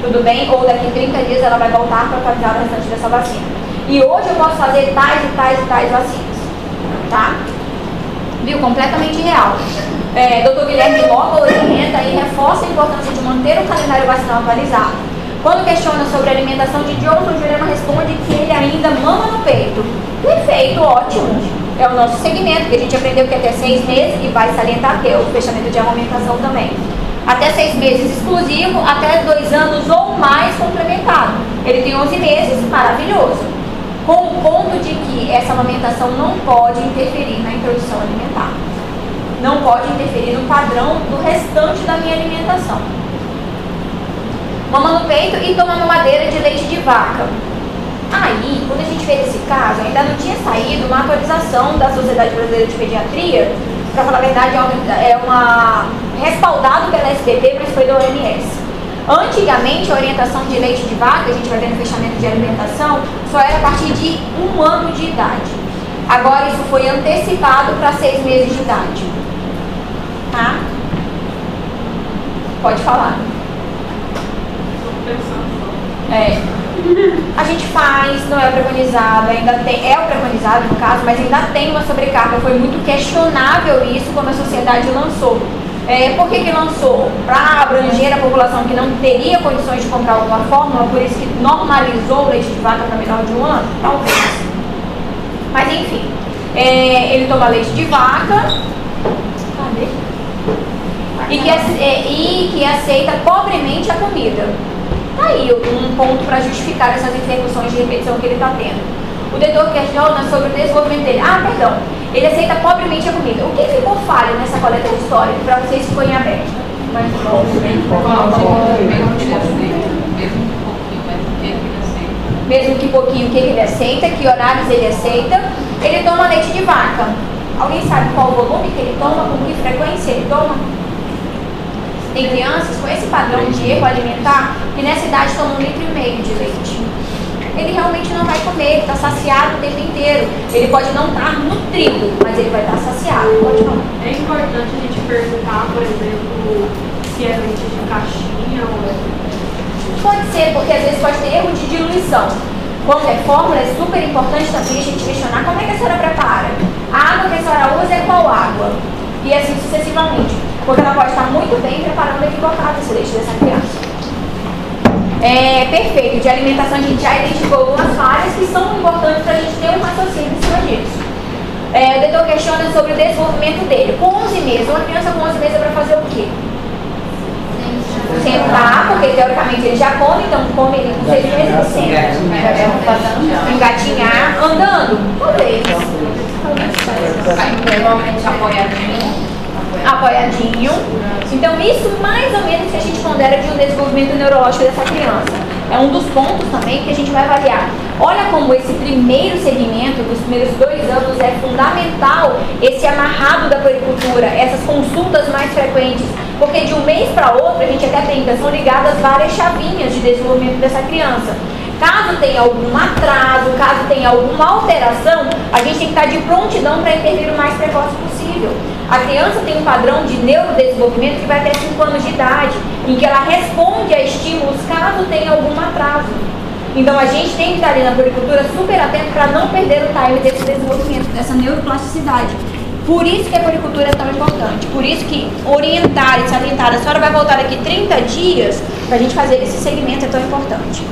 Tudo bem? Ou daqui 30 dias ela vai voltar para atualizar o restante dessa vacina. E hoje eu posso fazer tais e tais e tais vacinas. Tá? Viu? Completamente real. Dr. Guilherme logo orienta e reforça a importância de manter o calendário vacinal atualizado. Quando questiona sobre a alimentação de Johnson, o Juliano responde que ele ainda mama no peito. Perfeito, ótimo. É o nosso segmento, que a gente aprendeu que até 6 meses, e vai salientar que é o fechamento de amamentação também. Até 6 meses exclusivo, até 2 anos ou mais complementado. Ele tem 11 meses, maravilhoso. Com o ponto de que essa amamentação não pode interferir na introdução alimentar. Não pode interferir no padrão do restante da minha alimentação. Mama no peito e toma mamadeira de leite de vaca. Aí, quando a gente fez esse caso, ainda não tinha saído uma atualização da Sociedade Brasileira de Pediatria, para falar a verdade, é uma respaldado pela SBP, mas foi da OMS. Antigamente, a orientação de leite de vaca, a gente vai ver no fechamento de alimentação, só era a partir de 1 ano de idade. Agora, isso foi antecipado para 6 meses de idade. Tá? Pode falar. A gente faz, não é o preconizado, ainda tem, é o preconizado no caso, mas ainda tem uma sobrecarga. Foi muito questionável isso quando a sociedade lançou. Por que lançou? Para abranger a população que não teria condições de comprar alguma fórmula, por isso que normalizou o leite de vaca para menor de 1 ano? Talvez. Mas enfim, ele toma leite de vaca. Cadê? E que aceita pobremente a comida. Tá aí um ponto para justificar essas interrupções de repetição que ele está tendo. O doutor questiona sobre o desenvolvimento dele. Pouquinho, ele aceita pobremente a comida. O que ficou falho nessa coleta histórica para vocês que foi em aberto? Mesmo que pouquinho, o que ele aceita, que horários ele aceita. Ele toma leite de vaca. Alguém sabe qual o volume que ele toma, com que frequência ele toma? Tem crianças com esse padrão de erro alimentar que nessa idade tomam 1,5 litro de leite. Ele realmente não vai comer, ele está saciado o tempo inteiro. Ele pode não estar nutrido, mas ele vai estar saciado. Pode não. É importante a gente perguntar, por exemplo, se é leite de caixinha ou... Pode ser, porque às vezes pode ter erro de diluição. Quando é fórmula, é super importante também a gente questionar como é que a senhora prepara. A água que a senhora usa é qual água? E assim sucessivamente. Porque ela pode estar muito bem preparando equivocado esse leite dessa criança. Perfeito. De alimentação a gente já identificou algumas falhas que são importantes para a gente ter um raciocínio em cima disso. O doutor questiona sobre o desenvolvimento dele. Com 11 meses, uma criança com 11 meses é para fazer o quê? Sentar, porque teoricamente ele já come, então come ele com 6 meses ele senta. Engatinhar, andando, talvez. Normalmente Apoiadinho. Então isso mais ou menos que a gente pondera de um desenvolvimento neurológico dessa criança. É um dos pontos também que a gente vai avaliar. Olha como esse primeiro segmento, dos primeiros 2 anos, é fundamental esse amarrado da puericultura, essas consultas mais frequentes, porque de um mês para outro, a gente até brinca, são ligadas várias chavinhas de desenvolvimento dessa criança. Caso tenha algum atraso, caso tenha alguma alteração, a gente tem que estar de prontidão para intervir o mais precoce possível. A criança tem um padrão de neurodesenvolvimento que vai até 5 anos de idade, em que ela responde a estímulos caso tenha algum atraso. Então a gente tem que estar ali na puericultura super atento para não perder o time desse desenvolvimento, dessa neuroplasticidade. Por isso que a puericultura é tão importante, por isso que orientar e salientar, a senhora vai voltar daqui 30 dias para a gente fazer esse segmento é tão importante.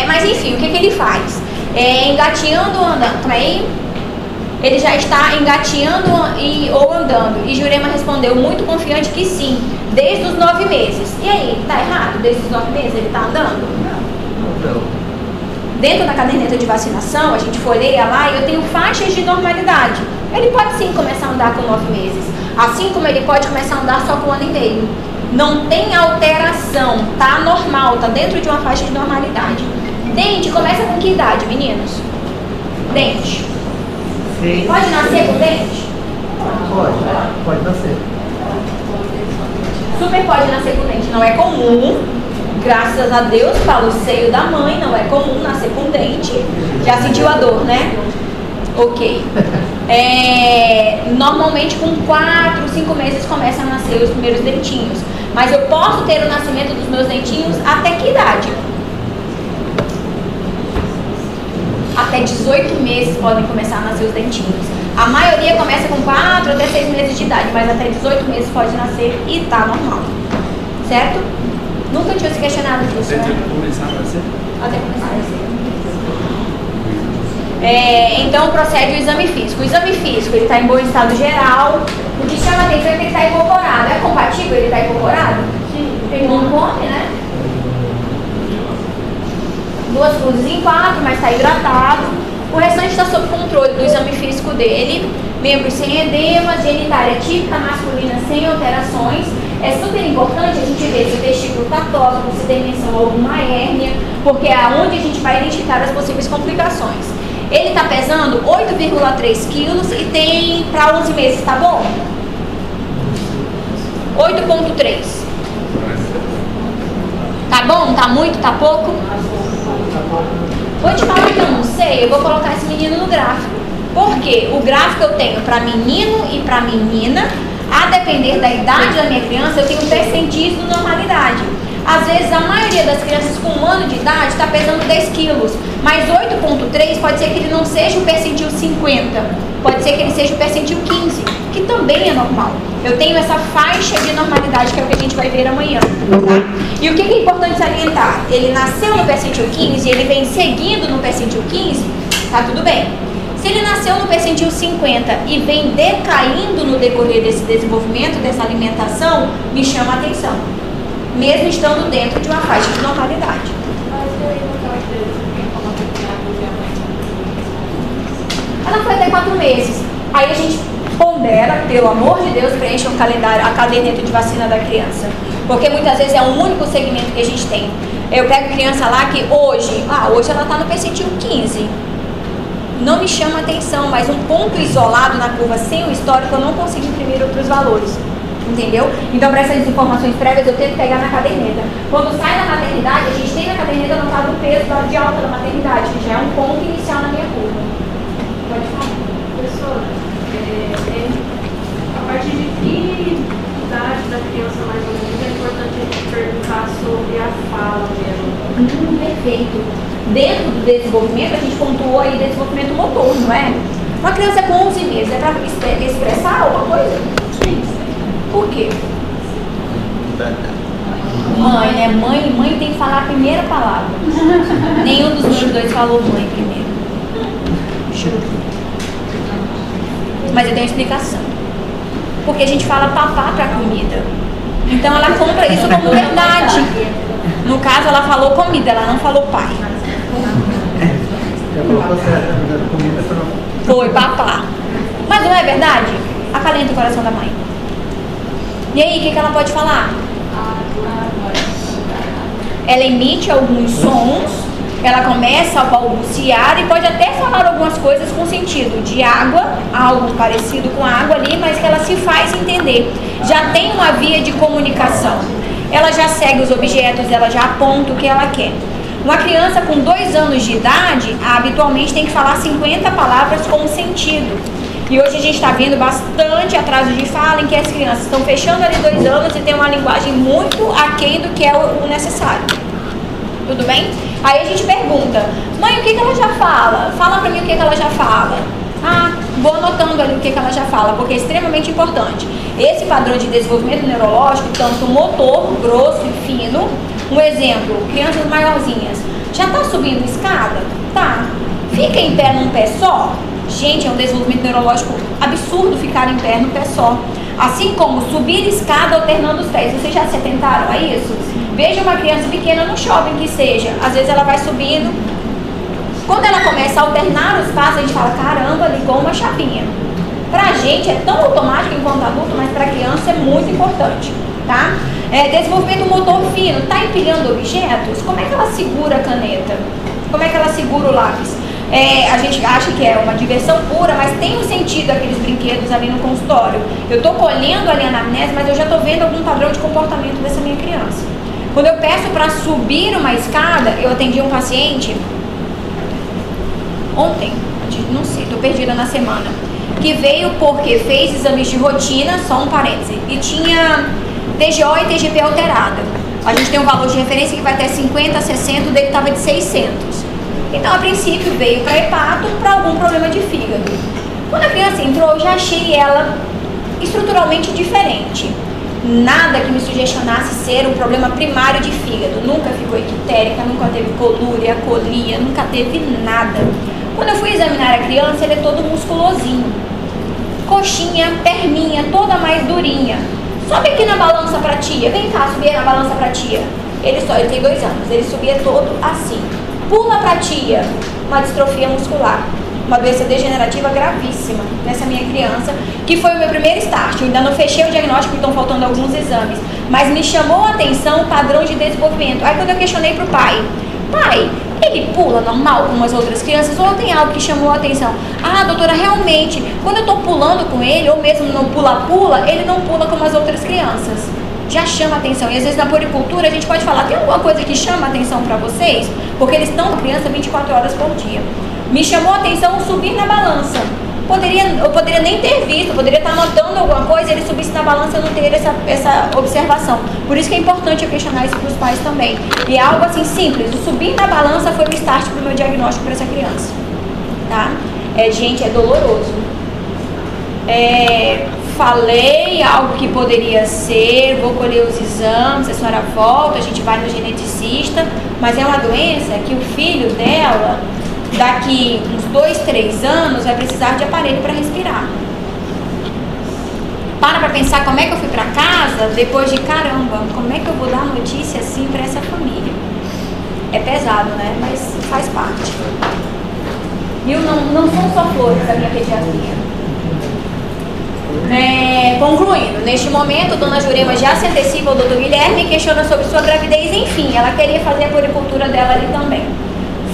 Mas enfim, o que ele faz? Engatinhando ou andando? Aí ele já está engatinhando ou andando. E Jurema respondeu muito confiante que sim, desde os 9 meses. E aí, está errado? Desde os 9 meses ele está andando? Não. Dentro da caderneta de vacinação, a gente folheia lá e eu tenho faixas de normalidade. Ele pode sim começar a andar com 9 meses, assim como ele pode começar a andar só com 1 ano e meio. Não tem alteração, tá normal, tá dentro de uma faixa de normalidade. Dente começa com que idade, meninos? Dente. Sim. Pode nascer com dente? Pode nascer. Super pode nascer com dente. Não é comum, graças a Deus, para o seio da mãe, não é comum nascer com dente. Já sentiu a dor, né? Ok. Normalmente com 4, 5 meses começam a nascer os primeiros dentinhos. Mas eu posso ter o nascimento dos meus dentinhos até que idade? Até 18 meses podem começar a nascer os dentinhos. A maioria começa com 4 até 6 meses de idade, mas até 18 meses pode nascer e tá normal. Certo? Nunca tinha se questionado disso, né? Até começar a nascer? Até começar a nascer. Então procede o exame físico. O exame físico, ele está em bom estado geral. O que chama a atenção é que ele está incorporado. É compatível ele estar incorporado? Sim. Ele não come, né? 2 cruzes em 4, mas está hidratado. O restante está sob controle do exame físico dele. Membros sem edema, genitália típica masculina sem alterações. É super importante a gente ver se o testículo está tóxico, se tem menção a alguma hérnia, porque é onde a gente vai identificar as possíveis complicações. Ele está pesando 8,3 quilos e tem para 11 meses, tá bom? 8,3. Tá bom? Tá muito? Tá pouco? Vou te falar que eu não sei, eu vou colocar esse menino no gráfico. Por quê? O gráfico eu tenho para menino e para menina. A depender da idade da minha criança, eu tenho percentis de normalidade. Às vezes, a maioria das crianças com 1 ano de idade está pesando 10 quilos, mas 8,3 pode ser que ele não seja o percentil 50, pode ser que ele seja o percentil 15, que também é normal. Eu tenho essa faixa de normalidade que é o que a gente vai ver amanhã. Tá? E o que é importante salientar? Ele nasceu no percentil 15 e ele vem seguindo no percentil 15, tá tudo bem. Se ele nasceu no percentil 50 e vem decaindo no decorrer desse desenvolvimento, dessa alimentação, me chama a atenção. Mesmo estando dentro de uma faixa de normalidade. Ela foi até 4 meses. Aí a gente pondera, pelo amor de Deus, preenche um calendário, a caderneta de vacina da criança. Porque muitas vezes é o único segmento que a gente tem. Eu pego criança lá que hoje ela está no percentil 15. Não me chama atenção, mas um ponto isolado na curva sem o histórico eu não consigo imprimir outros valores. Entendeu? Então, para essas informações prévias, eu tenho que pegar na caderneta. Quando sai da maternidade, a gente tem na caderneta anotado o peso de alta da maternidade, que já é um ponto inicial na minha curva. Pode falar. Professora, a partir de que idade da criança, mais ou menos, é importante a gente perguntar sobre a fala dela? Perfeito. Dentro do desenvolvimento, a gente pontuou aí desenvolvimento motor, não é? Uma criança com 11 meses, é para expressar alguma coisa? Sim. Por quê? Mãe, né? Mãe tem que falar a primeira palavra. Nenhum dos meus dois falou mãe primeiro. Mas eu tenho explicação. Porque a gente fala papá pra comida. Então ela compra isso como verdade. No caso, ela falou comida, ela não falou pai. Foi papá. Mas não é verdade? Acalenta o coração da mãe. E aí, o que ela pode falar? Ela emite alguns sons, ela começa a balbuciar e pode até falar algumas coisas com sentido de água, algo parecido com água ali, mas que ela se faz entender. Já tem uma via de comunicação. Ela já segue os objetos, ela já aponta o que ela quer. Uma criança com 2 anos de idade, habitualmente tem que falar 50 palavras com sentido. E hoje a gente está vendo bastante atraso de fala em que as crianças estão fechando ali 2 anos e tem uma linguagem muito aquém do que é o necessário. Tudo bem? Aí a gente pergunta, mãe, o que ela já fala? Fala pra mim o que ela já fala. Ah, vou anotando ali o que ela já fala, porque é extremamente importante. Esse padrão de desenvolvimento neurológico, tanto motor, grosso e fino. Um exemplo, crianças maiorzinhas. Já tá subindo escada? Tá. Fica em pé num pé só? Gente, é um desenvolvimento neurológico absurdo ficar em pé no pé só. Assim como subir escada alternando os pés. Vocês já se atentaram a isso? Veja uma criança pequena no shopping que seja. Às vezes ela vai subindo. Quando ela começa a alternar os passos, a gente fala, caramba, ligou uma chavinha. Pra gente é tão automático enquanto adulto, mas pra criança é muito importante, tá? Desenvolvimento motor fino. Tá empilhando objetos? Como é que ela segura a caneta? Como é que ela segura o lápis? A gente acha que é uma diversão pura, mas tem um sentido aqueles brinquedos ali no consultório. Eu estou colhendo ali a anamnese, mas eu já estou vendo algum padrão de comportamento dessa minha criança. Quando eu peço para subir uma escada, eu atendi um paciente ontem, não sei, estou perdida na semana, que veio porque fez exames de rotina, só um parêntese, e tinha TGO e TGP alterada. A gente tem um valor de referência que vai até 50, 60, o dele estava de 600. Então, a princípio, veio para hepato para algum problema de fígado. Quando a criança entrou, eu já achei ela estruturalmente diferente. Nada que me sugestionasse ser um problema primário de fígado. Nunca ficou ictérica, nunca teve colúria, colia, nunca teve nada. Quando eu fui examinar a criança, ele é todo musculosinho. Coxinha, perninha, toda mais durinha. Sobe aqui na balança pra tia. Vem cá, subir na balança pra tia. Ele tem 2 anos, ele subia todo assim. Pula pra tia, uma distrofia muscular, uma doença degenerativa gravíssima nessa minha criança, que foi o meu primeiro start. Eu ainda não fechei o diagnóstico, estão faltando alguns exames, mas me chamou a atenção o padrão de desenvolvimento. Aí quando eu questionei pro pai, ele pula normal como as outras crianças ou tem algo que chamou a atenção? Ah, doutora, realmente, quando eu tô pulando com ele, ou mesmo no pula-pula, ele não pula como as outras crianças. Já chama atenção. E às vezes na puericultura a gente pode falar, tem alguma coisa que chama atenção para vocês? Porque eles estão com a criança 24 horas por dia. Me chamou a atenção subir na balança. Eu poderia nem ter visto, eu poderia estar anotando alguma coisa e ele subisse na balança e eu não ter essa observação. Por isso que é importante eu questionar isso para os pais também. E é algo assim simples, o subir na balança foi o start para o meu diagnóstico para essa criança. Tá? Gente, é doloroso. Falei algo que poderia ser, vou colher os exames, a senhora volta, a gente vai no geneticista, mas é uma doença que o filho dela, daqui uns 2, 3 anos, vai precisar de aparelho para respirar. Para pensar como é que eu fui para casa, depois de caramba, como é que eu vou dar notícia assim para essa família? É pesado, né? Mas faz parte. Viu? Não são só flores a minha pediatria. Concluindo, neste momento, dona Jurema já se antecipa ao doutor Guilherme e questiona sobre sua gravidez, enfim, ela queria fazer a puericultura dela ali também.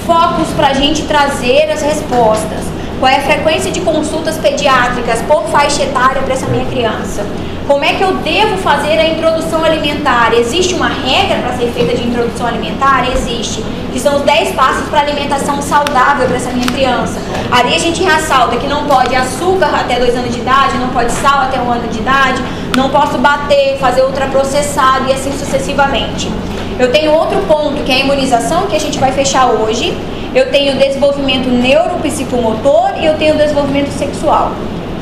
Focos para a gente trazer as respostas. Qual é a frequência de consultas pediátricas por faixa etária para essa minha criança? Como é que eu devo fazer a introdução alimentar? Existe uma regra para ser feita de introdução alimentar? Existe. Que são os 10 passos para alimentação saudável para essa minha criança. Ali a gente ressalta que não pode açúcar até 2 anos de idade, não pode sal até 1 ano de idade, não posso bater, fazer ultraprocessado e assim sucessivamente. Eu tenho outro ponto que é a imunização, que a gente vai fechar hoje. Eu tenho desenvolvimento neuropsicomotor e eu tenho desenvolvimento sexual.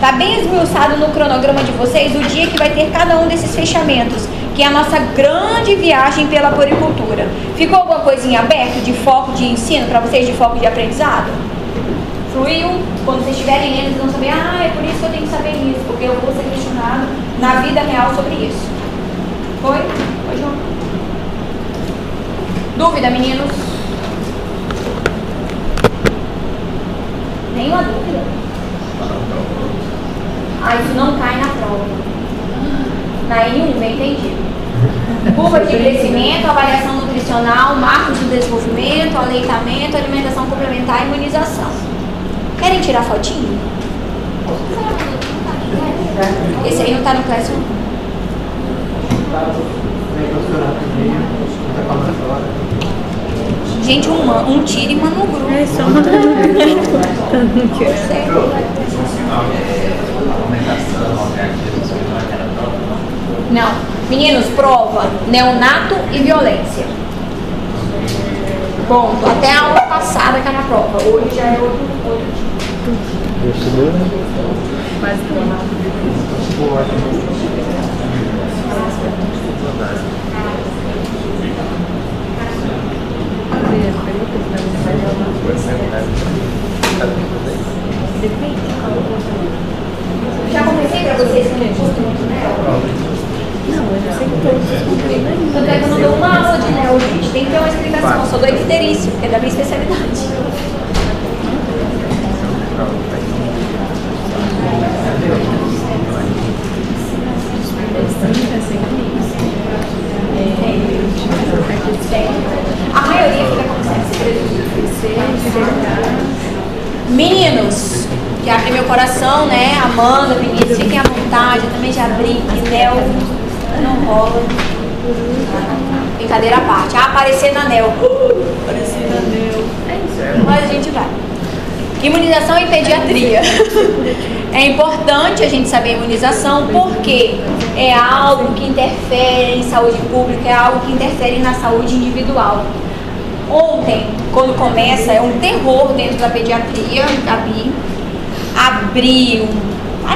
Tá bem esmiuçado no cronograma de vocês o dia que vai ter cada um desses fechamentos, que é a nossa grande viagem pela puericultura. Ficou alguma coisinha aberta de foco de ensino para vocês, de foco de aprendizado? Fluiu? Quando vocês estiverem lendo, vocês vão saber, é por isso que eu tenho que saber isso, porque eu vou ser questionado na vida real sobre isso. Foi? Foi, João? Dúvida, meninos? Nenhuma dúvida? Isso não cai na prova. Na N1, bem entendido. Curva de crescimento, avaliação nutricional, marcos do desenvolvimento, aleitamento, alimentação complementar e imunização. Querem tirar fotinho? Esse aí não está no Classroom. Gente, um tira e manda no grupo. É só mandar no grupo. Não. Meninos, prova neonato e violência. Ponto. Até a aula passada que era a prova. Hoje já é outro tipo. Mais já comecei para vocês que não gostam muito, né? Não, eu já sei que todos. Tanto é que eu não dou uma aula de neo, gente. Tem que ter uma explicação. Eu sou do icterício, que é da minha especialidade. A maioria fica como meninos, que abrem meu coração, né? Amanda, Vinícius, fiquem à vontade. Eu também já abri, Nel, não rola. Brincadeira à parte. Aparecer na Nel. Aparecer na Nel. Mas a gente vai. Imunização e pediatria. É importante a gente saber a imunização porque é algo que interfere em saúde pública, é algo que interfere na saúde individual. Ontem, quando começa, é um terror dentro da pediatria, Gabi. Abril,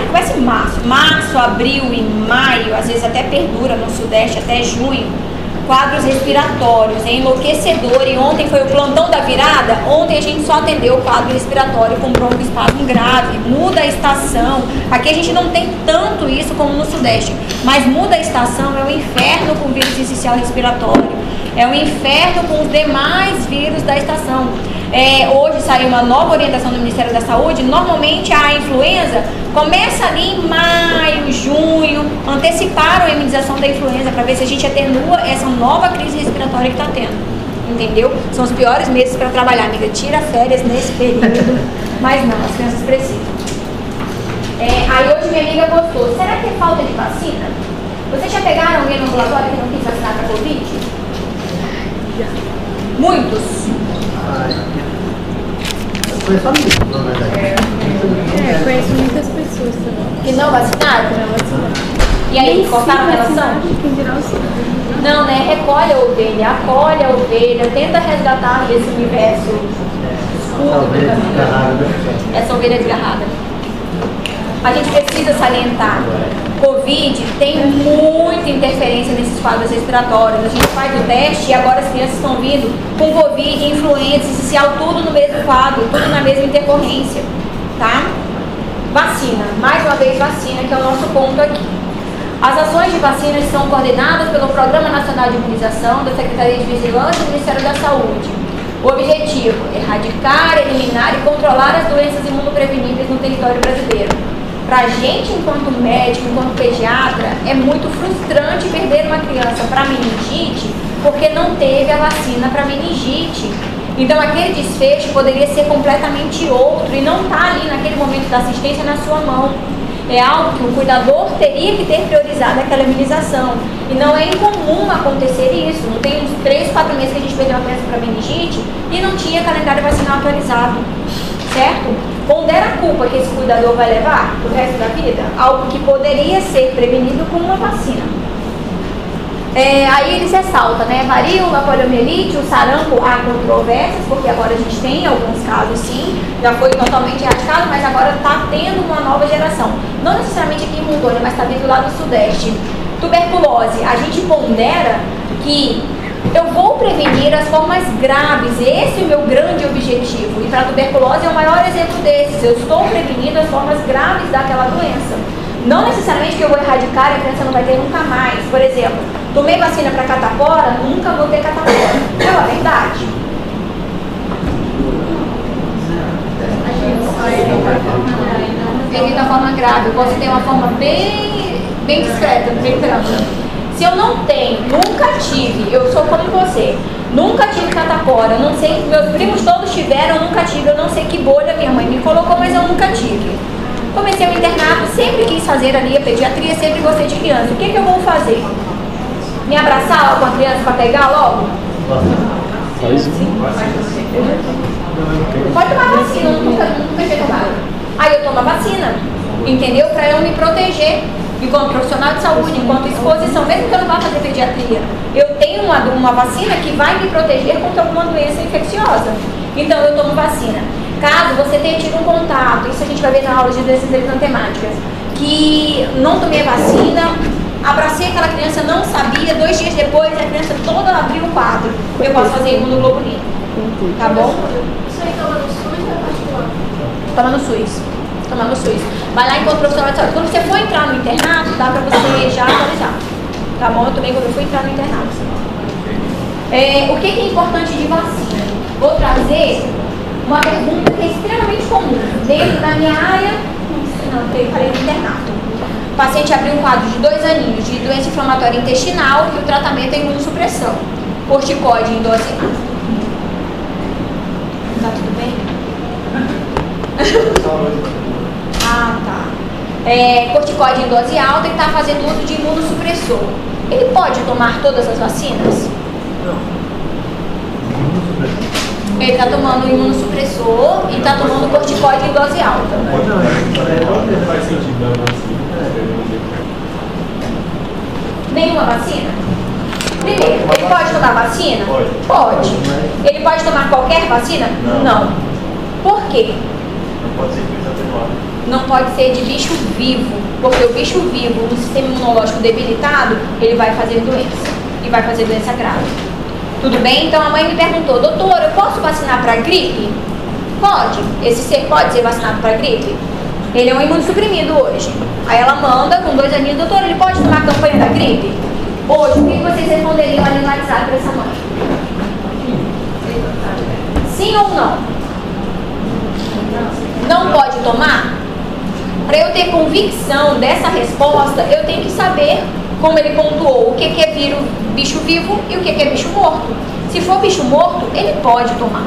começa em março, abril e maio, às vezes até perdura no sudeste até junho. Quadros respiratórios, é enlouquecedor. E ontem foi o plantão da virada. Ontem a gente só atendeu o quadro respiratório com broncoespasmo grave. Muda a estação. Aqui a gente não tem tanto isso como no sudeste, mas muda a estação, é um inferno com vírus essencial respiratório. É um inferno com os demais vírus da estação. Hoje saiu uma nova orientação do Ministério da Saúde. Normalmente a influenza começa ali em maio, junho. Anteciparam a imunização da influenza para ver se a gente atenua essa nova crise respiratória que está tendo. Entendeu? São os piores meses para trabalhar, amiga. Tira férias nesse período. Mas não, as crianças precisam. Aí hoje minha amiga postou: será que é falta de vacina? Vocês já pegaram alguém no ambulatório que não quis vacinar para Covid? Muitos? Eu conheço amigos, na verdade. Conheço muitas pessoas também. Que não vacinaram? E aí, cortaram a relação? Não, né? Recolhe a ovelha, acolhe a ovelha, tenta resgatar desse universo escuro do caminho. Essa ovelha desgarrada. A gente precisa salientar. Covid tem muita interferência nesses quadros respiratórios. A gente faz o teste e agora as crianças estão vindo com Covid, influenza, essencial, tudo no mesmo quadro, tudo na mesma intercorrência, tá? Vacina, mais uma vez vacina, que é o nosso ponto aqui. As ações de vacina estão coordenadas pelo Programa Nacional de Imunização da Secretaria de Vigilância do Ministério da Saúde. O objetivo é erradicar, eliminar e controlar as doenças imunopreveníveis no território brasileiro. Para a gente, enquanto médico, enquanto pediatra, é muito frustrante perder uma criança para meningite porque não teve a vacina para meningite. Então, aquele desfecho poderia ser completamente outro e não está ali naquele momento da assistência na sua mão. É algo que o cuidador teria que ter priorizado aquela imunização. E não é incomum acontecer isso. Não tem uns 3, 4 meses que a gente perdeu uma criança para meningite e não tinha calendário vacinal atualizado. Certo? Pondera a culpa que esse cuidador vai levar pro resto da vida, algo que poderia ser prevenido com uma vacina. Aí eles ressaltam, né? Varíola, a poliomielite, o sarampo, há controvérsias, porque agora a gente tem alguns casos sim, já foi totalmente erradicado, mas agora está tendo uma nova geração. Não necessariamente aqui em Rondônia, mas está vindo lá do Sudeste. Tuberculose, a gente pondera que eu vou prevenir as formas graves, esse é o meu grande objetivo. E para a tuberculose é o maior exemplo desses. Eu estou prevenindo as formas graves daquela doença. Não necessariamente que eu vou erradicar e a criança não vai ter nunca mais. Por exemplo, tomei vacina para catapora, nunca vou ter catapora. É uma verdade. Evita a forma grave. Eu posso ter uma forma bem discreta, bem tranquila. Se eu não tenho, nunca tive, eu sou como você, nunca tive catapora, não sei, meus primos todos tiveram, eu nunca tive, eu não sei que bolha minha mãe me colocou, mas eu nunca tive. Comecei o internato, sempre quis fazer ali a pediatria, sempre gostei de criança. O que eu vou fazer? Me abraçar com a criança para pegar logo? Pode tomar vacina, nunca tinha tomado. Aí eu tomo a vacina, entendeu? Para eu me proteger. Enquanto profissional de saúde, enquanto exposição, mesmo que eu não vá fazer pediatria, eu tenho uma vacina que vai me proteger contra alguma doença infecciosa. Então eu tomo vacina. Caso você tenha tido um contato, isso a gente vai ver na aula de doenças temáticas, que não tomei a vacina, abracei aquela criança, não sabia, 2 dias depois a criança toda abriu o quadro, eu posso fazer imunoglobulina. Tá bom? Isso aí toma no SUS ou é particular? Toma no SUS. Tomar no SUS. Vai lá enquanto profissional de saúde. Quando você for entrar no internato, dá pra você já atualizar. Tá bom? Eu também quando eu fui entrar no internato. O que é importante de vacina? Vou trazer uma pergunta que é extremamente comum. Dentro da minha área, não, eu falei no internato. O paciente abriu um quadro de 2 aninhos de doença inflamatória intestinal e o tratamento é imunossupressão. Corticóide em dose. Tá tudo bem? Ah, tá. Corticóide em dose alta e está fazendo uso de imunossupressor. Ele pode tomar todas as vacinas? Não. Ele está tomando imunossupressor e está tomando corticóide em dose alta. Não faz sentido a vacina. Nenhuma vacina? Primeiro, ele pode tomar vacina? Pode. Ele pode tomar qualquer vacina? Não. Por quê? Não pode ser coisa atenuada. Não pode ser de bicho vivo, porque o bicho vivo, no sistema imunológico debilitado, ele vai fazer doença, e vai fazer doença grave. Tudo bem? Então a mãe me perguntou, doutora, eu posso vacinar para gripe? Pode. Esse ser pode ser vacinado para gripe? Ele é um imunossuprimido hoje. Aí ela manda, com 2 aninhos, doutora, ele pode tomar a campanha da gripe? Hoje, o que vocês responderiam ali no WhatsApp para essa mãe? Sim ou não? Não pode tomar? Para eu ter convicção dessa resposta, eu tenho que saber, como ele pontuou, o que é bicho vivo e o que é bicho morto. Se for bicho morto, ele pode tomar,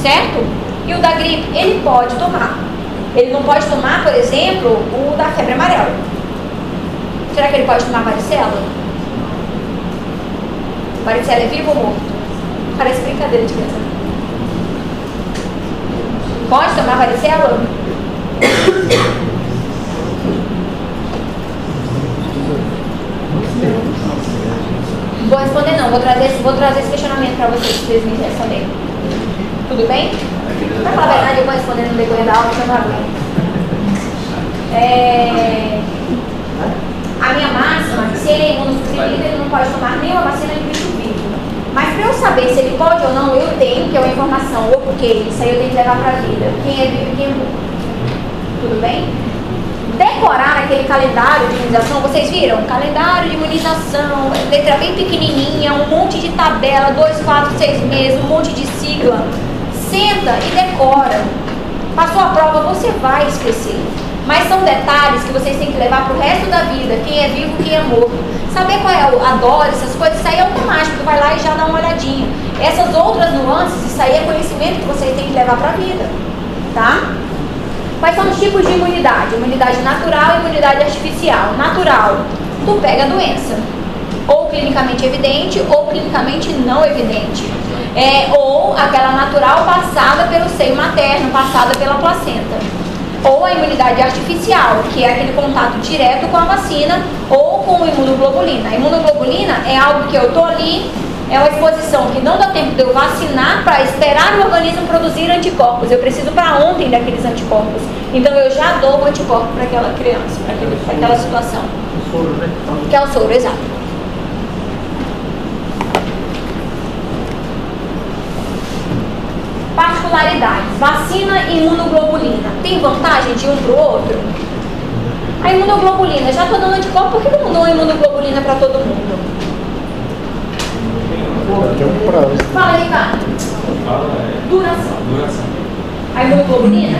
certo? E o da gripe, ele pode tomar. Ele não pode tomar, por exemplo, o da febre amarela. Será que ele pode tomar varicela? Varicela é vivo ou morto? Parece brincadeira de criança. Pode tomar varicela? Vou responder não, vou trazer esse questionamento para vocês me responderem. Tudo bem? Pra falar a verdade, eu vou responder no decorrer da aula, porque eu não aguento. A minha máxima, se ele é imunossuprimido, ele não pode tomar nenhuma vacina de bicho vivo. Mas para eu saber se ele pode ou não, eu tenho que é uma informação, ok, isso aí eu tenho que levar para a vida. Quem é vivo e quem é morto. Tudo bem? Decorar aquele calendário de imunização, vocês viram? Calendário de imunização, letra bem pequenininha, um monte de tabela, 2, 4, 6 meses, um monte de sigla. Senta e decora. Passou a prova, você vai esquecer. Mas são detalhes que vocês têm que levar para o resto da vida. Quem é vivo, quem é morto. Saber qual é a dose, essas coisas, isso aí é automático. Vai lá e já dá uma olhadinha. Essas outras nuances, isso aí é conhecimento que vocês têm que levar para a vida. Tá? Quais são os tipos de imunidade? Imunidade natural e imunidade artificial. Natural, tu pega a doença. Ou clinicamente evidente, ou clinicamente não evidente. Ou aquela natural passada pelo seio materno, passada pela placenta. Ou a imunidade artificial, que é aquele contato direto com a vacina ou com a imunoglobulina. A imunoglobulina é algo que eu tô ali, É uma exposição que não dá tempo de eu vacinar para esperar o organismo produzir anticorpos. Eu preciso para ontem daqueles anticorpos. Então eu já dou o anticorpo para aquela criança, para aquela situação. O soro, né? Que é o soro, exato. Particularidades. Vacina e imunoglobulina. Tem vantagem de um para o outro? A imunoglobulina, já estou dando anticorpo, por que eu não dou a imunoglobulina para todo mundo? Tem um prazo. Fala, Ricardo. Duração. A imunoglobulina?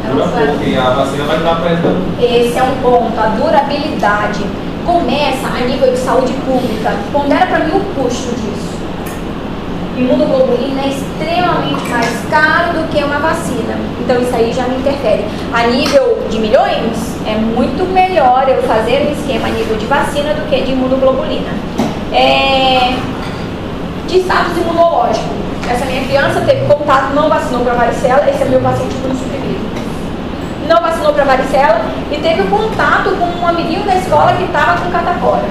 Dura pouco e a vacina vai estar apresentando. Esse é um ponto, a durabilidade. Começa a nível de saúde pública. Pondera para mim o custo disso. Imunoglobulina é extremamente mais caro do que uma vacina. Então isso aí já me interfere. A nível de milhões, é muito melhor eu fazer um esquema a nível de vacina do que de imunoglobulina. De status imunológico. Essa minha criança teve contato, não vacinou para varicela, esse é meu paciente imunossuprimido. Não vacinou para varicela e teve contato com um amiguinho da escola que estava com catapora.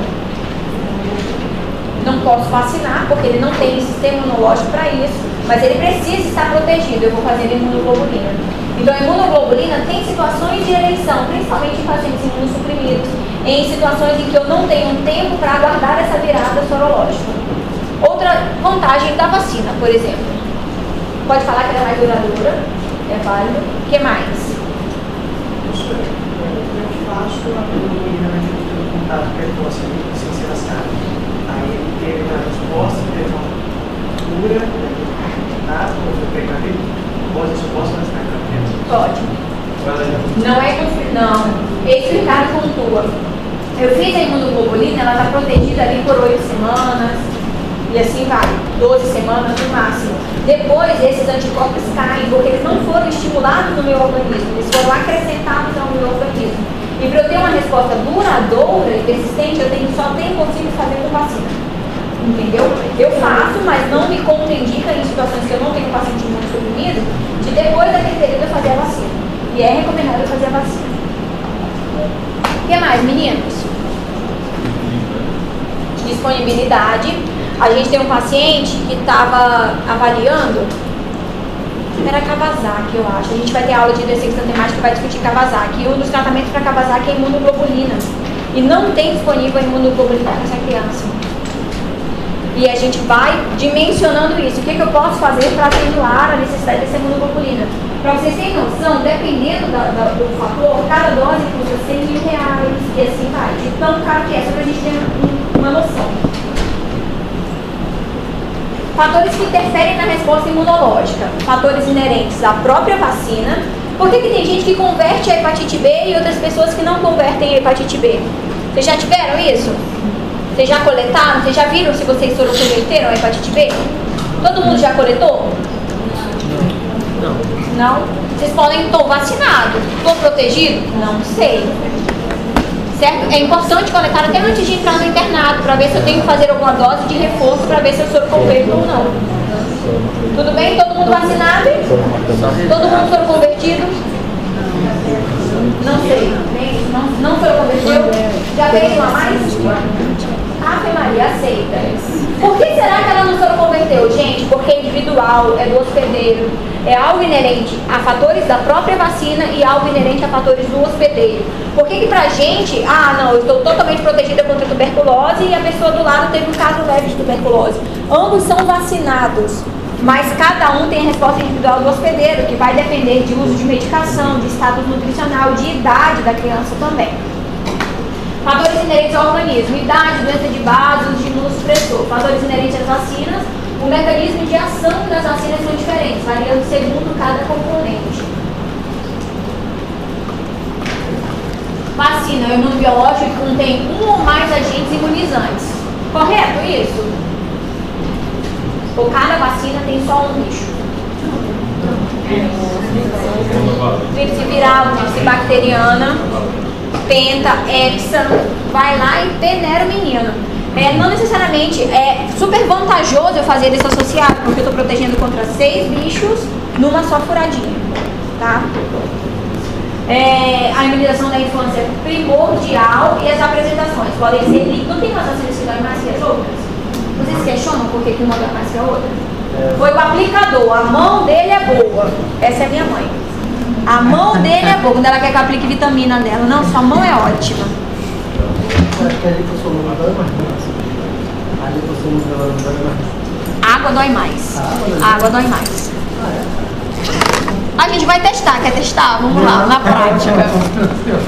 Não posso vacinar porque ele não tem sistema imunológico para isso, mas ele precisa estar protegido. Eu vou fazer imunoglobulina. Então a imunoglobulina tem situações de eleição, principalmente em pacientes imunossuprimidos, em situações em que eu não tenho tempo para aguardar essa virada sorológica. Outra vantagem da vacina, por exemplo, pode falar que ela é mais duradoura, é válido. O que mais? Eu faço a imunoglobulina no contato precoce sem ser vacinado. Aí ele teve uma resposta, teve uma cura, tá? Ou foi precavido? Pode vacinar a criança? Pode. Não é não. Esse Ricardo pontua. Eu fiz a imunoglobulina, ela está protegida ali por 8 semanas. E assim vai, 12 semanas no máximo. Depois esses anticorpos caem, porque eles não foram estimulados no meu organismo, eles foram acrescentados ao meu organismo. E para eu ter uma resposta duradoura e persistente, eu só tenho consigo fazer com vacina. Entendeu? Eu faço, mas não me contraindica em situações que eu não tenho paciente imunossuprimido, de depois daquele período eu fazer a vacina. E é recomendado eu fazer a vacina. O que mais, meninos? Disponibilidade. A gente tem um paciente que estava avaliando, era Kawasaki, eu acho. A gente vai ter aula de deficiência temática que vai discutir Kawasaki. E um dos tratamentos para Kawasaki é imunoglobulina. E não tem disponível a imunoglobulina para essa criança. E a gente vai dimensionando isso. O que eu posso fazer para atenuar a necessidade dessa imunoglobulina? Para vocês terem noção, dependendo do fator, cada dose custa R$100 mil e assim vai. De tão caro que é, só para a gente ter uma noção. Fatores que interferem na resposta imunológica. Fatores inerentes à própria vacina. Por que tem gente que converte a hepatite B e outras pessoas que não convertem a hepatite B? Vocês já tiveram isso? Vocês já coletaram? Vocês já viram se vocês foram converteram a hepatite B? Todo mundo já coletou? Não? Vocês podem estar vacinados. Estou protegido? Não sei. Certo? É importante coletar até antes de entrar no internado, para ver se eu tenho que fazer alguma dose de reforço, para ver se eu sou convertido ou não. Tudo bem? Todo mundo vacinado? Todo mundo foi convertido? Não sei. Não foi convertido? Já veio a mais? Ave Maria, aceita. Por que será que ela não se converteu, gente? Porque é individual, é do hospedeiro. É algo inerente a fatores da própria vacina e algo inerente a fatores do hospedeiro. Por que pra gente, não, eu estou totalmente protegida contra a tuberculose e a pessoa do lado teve um caso leve de tuberculose. Ambos são vacinados, mas cada um tem a resposta individual do hospedeiro, que vai depender de uso de medicação, de status nutricional, de idade da criança também. Fatores inerentes ao organismo, idade, doença de base, uso de imunossupressor. Fatores inerentes às vacinas, o mecanismo de ação das vacinas são diferentes, variando segundo cada componente. Vacina, o imunobiológico contém um ou mais agentes imunizantes. Correto isso? Ou cada vacina tem só um bicho? Tríplice viral, tríplice bacteriana, penta, hexa, vai lá e peneira o menino. Não necessariamente é super vantajoso eu fazer isso associado, porque eu estou protegendo contra 6 bichos numa só furadinha, tá? A imunização da infância é primordial e as apresentações podem ser... Não tem umas vacinas que dói mais que as outras? Vocês questionam por que uma dói mais que a outra? Foi o aplicador, a mão dele é boa. Essa é minha mãe. A mão dele é boa, quando ela quer que eu aplique vitamina nela. Não, sua mão é ótima. Acho que a lipossolúvel dói mais. A lipossolúvel dói mais. Água dói mais. Água dói mais. A gente vai testar, quer testar? Vamos lá, na prática.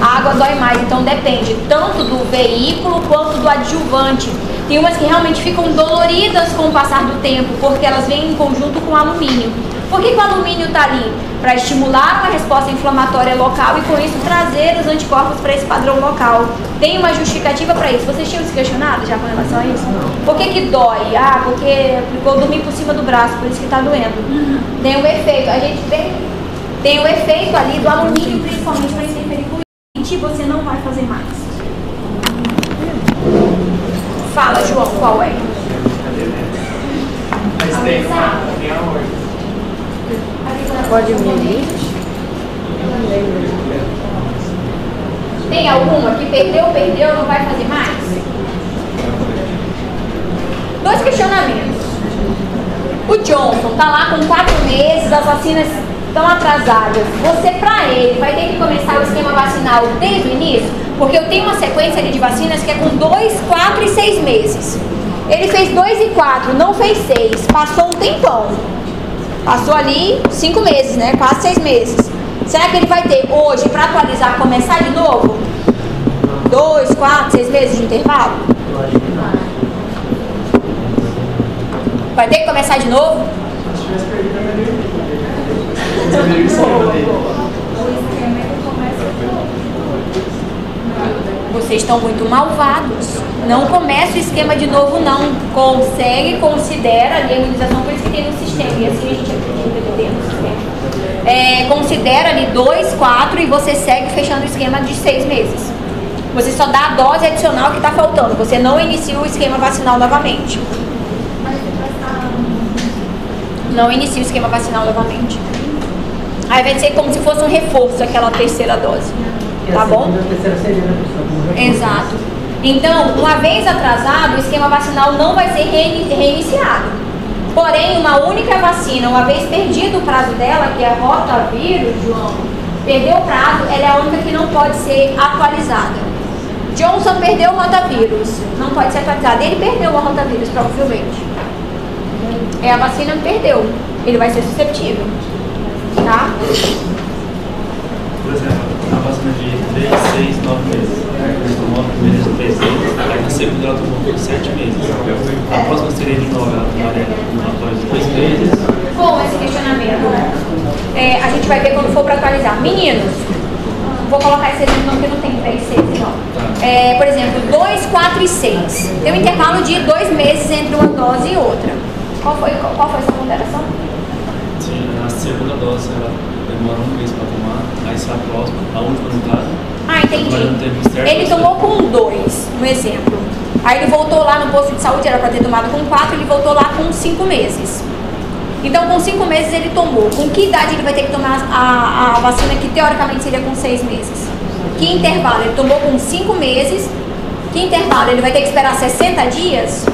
A água dói mais, então depende tanto do veículo quanto do adjuvante. Tem umas que realmente ficam doloridas com o passar do tempo, porque elas vêm em conjunto com o alumínio. Por que o alumínio está ali? Para estimular uma resposta inflamatória local e com isso trazer os anticorpos para esse padrão local. Tem uma justificativa para isso. Vocês tinham se questionado já com relação a isso? Por que dói? Ah, porque aplicou dormir por cima do braço, por isso que está doendo. Tem um efeito. A gente tem o efeito ali do alumínio, principalmente para interferir com isso. E você não vai fazer mais. Fala, João, qual é? Pode me Tem alguma que perdeu, não vai fazer mais? 2 questionamentos. O Johnson tá lá com 4 meses, as vacinas estão atrasadas. Você, pra ele, vai ter que começar o esquema vacinal desde o início? Porque eu tenho uma sequência ali de vacinas que é com 2, 4 e 6 meses. Ele fez 2 e 4, não fez 6. Passou um tempão. Passou ali 5 meses, né? Quase 6 meses. Será que ele vai ter hoje, para atualizar, começar de novo? 2, 4, 6 meses de intervalo? Vai ter que começar de novo? Vocês estão muito malvados. Não começa o esquema de novo, não. Consegue, considera ali a imunização, por isso que tem no sistema. E assim a gente acredita que tem no sistema. Considera ali 2, 4 e você segue fechando o esquema de 6 meses. Você só dá a dose adicional que está faltando. Você não inicia o esquema vacinal novamente. Não inicia o esquema vacinal novamente. Aí vai ser como se fosse um reforço aquela terceira dose. Tá bom? Exato. Então, uma vez atrasado, o esquema vacinal não vai ser reiniciado. Porém, uma única vacina, uma vez perdido o prazo dela, que é a rotavírus, João, perdeu o prazo, ela é a única que não pode ser atualizada. Johnson perdeu o rotavírus, não pode ser atualizada. Ele perdeu o rotavírus, provavelmente. É a vacina que perdeu. Ele vai ser suscetível. Tá? Por exemplo, a vacina de 3, 6, 9 meses. Ele tomou a primeira de 3 meses, aí na segunda ela tomou por 7 meses. A próxima seria de novo, ela tomaria após 2 meses. Bom, esse questionamento, né? A gente vai ver quando for para atualizar. Meninos, vou colocar esse exemplo porque não tem 3, 6, não. Por exemplo, 2, 4 e 6. Tem um intervalo de 2 meses entre uma dose e outra. Qual foi essa ponderação? Sim, a segunda dose ela demora 1 mês para tomar, aí sai a próxima, a última no caso. Ah, entendi. Ele tomou com 2, no exemplo. Aí ele voltou lá no posto de saúde, era para ter tomado com 4, ele voltou lá com 5 meses. Então, com 5 meses ele tomou. Com que idade ele vai ter que tomar a vacina que teoricamente seria com 6 meses? Que intervalo? Ele tomou com 5 meses. Que intervalo? Ele vai ter que esperar 60 dias?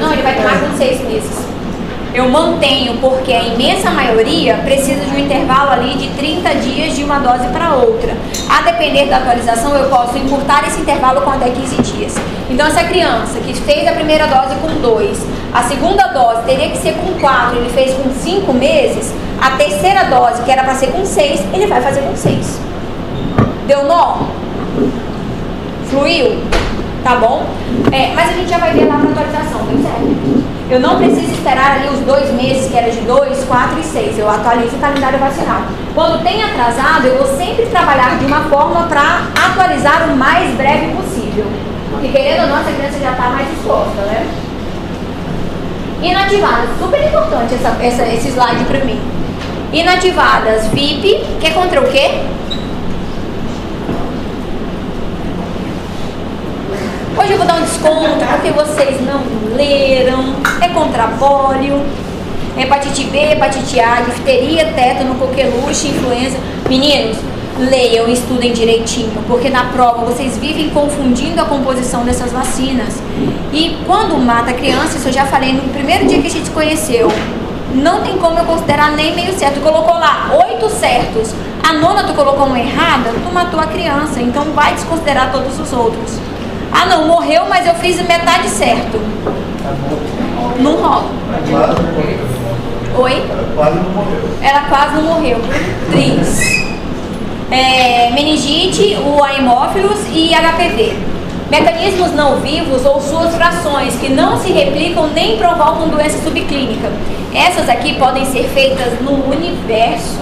Não, ele vai tomar com 6 meses. Eu mantenho porque a imensa maioria precisa de um intervalo ali de 30 dias de uma dose para outra. A depender da atualização, eu posso encurtar esse intervalo com até 15 dias. Então, essa criança que fez a primeira dose com 2, a segunda dose teria que ser com 4, ele fez com 5 meses, a terceira dose, que era para ser com 6, ele vai fazer com 6. Deu nó? Fluiu? Tá bom? Mas a gente já vai ver lá para atualização, deu certo? Eu não preciso esperar ali os 2 meses, que era de 2, 4 e 6. Eu atualizo o calendário vacinal. Quando tem atrasado, eu vou sempre trabalhar de uma forma para atualizar o mais breve possível. Porque querendo ou não, essa criança já está mais exposta, né? Inativadas, super importante esse slide para mim. Inativadas, VIP, que é contra o quê? Hoje eu vou dar um desconto porque vocês não leram. É contra pólio. hepatite B, hepatite A, difteria, tétano, coqueluche, influenza. Meninos, leiam e estudem direitinho, porque na prova vocês vivem confundindo a composição dessas vacinas. E quando mata a criança, isso eu já falei no primeiro dia que a gente se conheceu, não tem como eu considerar nem meio certo. Tu colocou lá 8 certos, a 9ª tu colocou uma errada, tu matou a criança, então vai desconsiderar todos os outros. Ah não, morreu, mas eu fiz metade certo. Não rola. Oi? Ela quase não morreu. Tris. Meningite, o hemófilos e HPV. Mecanismos não vivos ou suas frações que não se replicam nem provocam doença subclínica. Essas aqui podem ser feitas no universo.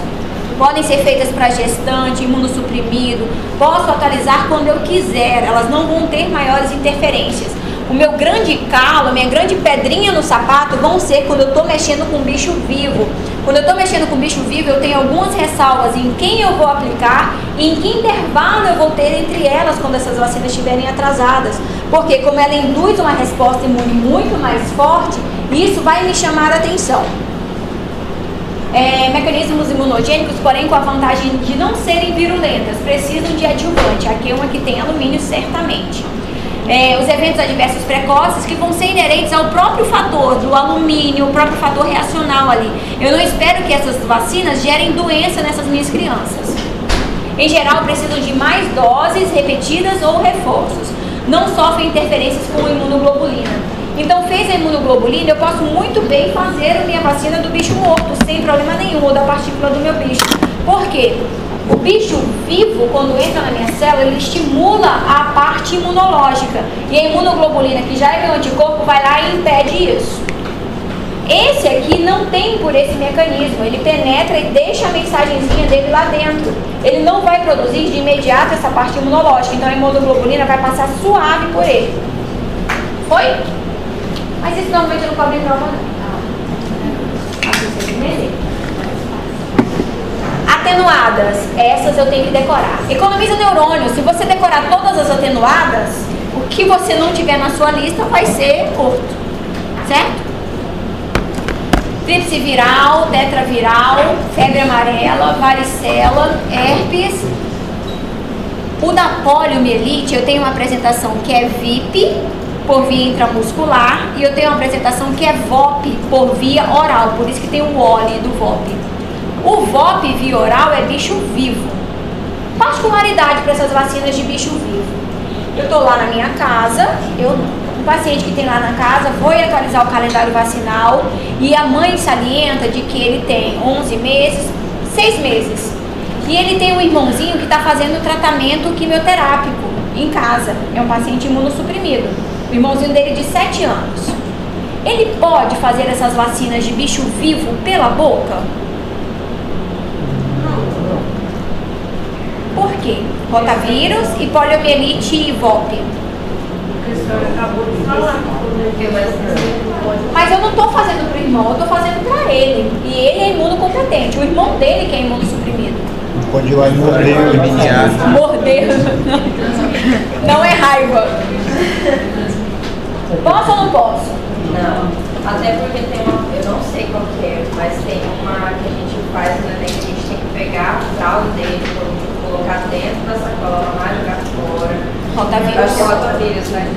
Podem ser feitas para gestante, imunossuprimido. Posso atualizar quando eu quiser. Elas não vão ter maiores interferências. O meu grande calo, a minha grande pedrinha no sapato vão ser quando eu estou mexendo com bicho vivo. Quando eu estou mexendo com bicho vivo, eu tenho algumas ressalvas em quem eu vou aplicar e em que intervalo eu vou ter entre elas quando essas vacinas estiverem atrasadas. Porque como ela induz uma resposta imune muito mais forte, isso vai me chamar a atenção. Mecanismos imunogênicos, porém com a vantagem de não serem virulentas, precisam de adjuvante. Aqui é uma que tem alumínio, certamente. Os eventos adversos precoces que vão ser inerentes ao próprio fator do alumínio, o próprio fator reacional ali. Eu não espero que essas vacinas gerem doença nessas minhas crianças. Em geral, precisam de mais doses repetidas ou reforços. Não sofrem interferências com a imunoglobulina. Então, fez a imunoglobulina, eu posso muito bem fazer a minha vacina do bicho morto, sem problema nenhum, ou da partícula do meu bicho. Por quê? O bicho vivo, quando entra na minha célula, ele estimula a parte imunológica. E a imunoglobulina, que já é meu anticorpo, vai lá e impede isso. Esse aqui não tem por esse mecanismo. Ele penetra e deixa a mensagenzinha dele lá dentro. Ele não vai produzir de imediato essa parte imunológica. Então a imunoglobulina vai passar suave por ele. Foi? Mas isso normalmente não cobre prova não. Assim vocês entenderem. Atenuadas, essas eu tenho que decorar. Economiza neurônio. Se você decorar todas as atenuadas, o que você não tiver na sua lista vai ser curto, certo? Tríplice viral, tetraviral, febre amarela, varicela, herpes. O da poliomielite, eu tenho uma apresentação que é VIP, por via intramuscular, e eu tenho uma apresentação que é VOP, por via oral, por isso que tem o OLI do VOP. O VOP via oral é bicho vivo. Particularidade para essas vacinas de bicho vivo. Eu estou lá na minha casa, um paciente que tem lá na casa foi atualizar o calendário vacinal e a mãe salienta de que ele tem 11 meses, 6 meses. E ele tem um irmãozinho que está fazendo tratamento quimioterápico em casa. É um paciente imunossuprimido. O irmãozinho dele de 7 anos. Ele pode fazer essas vacinas de bicho vivo pela boca? Por quê? Rotavírus e poliomielite e VOP. Acabou de falar. Mas eu não estou fazendo para o irmão, eu estou fazendo para ele. E ele é imunocompetente. O irmão dele que é imunossuprimido. Pode ir lá e morder. Morder. Não é raiva. Posso ou não posso? Não. Até porque tem uma, eu não sei qual que é, mas tem uma que a gente faz, né, que a gente tem que pegar a fralda dele, colocar dentro da sacola, mamar, jogar fora. Rotavírus. Acho que é rotavírus, né?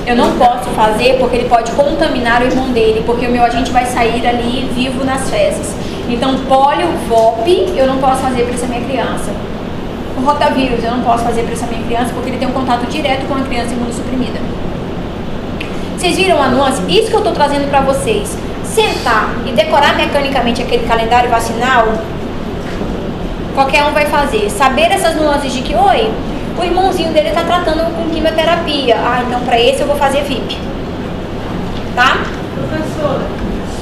Eu não posso fazer porque ele pode contaminar o irmão dele, porque o meu agente vai sair ali vivo nas fezes. Então, polio, VOP, eu não posso fazer para essa minha criança. O rotavírus, eu não posso fazer para essa minha criança porque ele tem um contato direto com a criança imunossuprimida. Vocês viram a nuance? Isso que eu estou trazendo para vocês. Sentar e decorar mecanicamente aquele calendário vacinal, qualquer um vai fazer. Saber essas nuances de que, oi, o irmãozinho dele está tratando com quimioterapia. Ah, então para esse eu vou fazer VIP. Tá? Professora,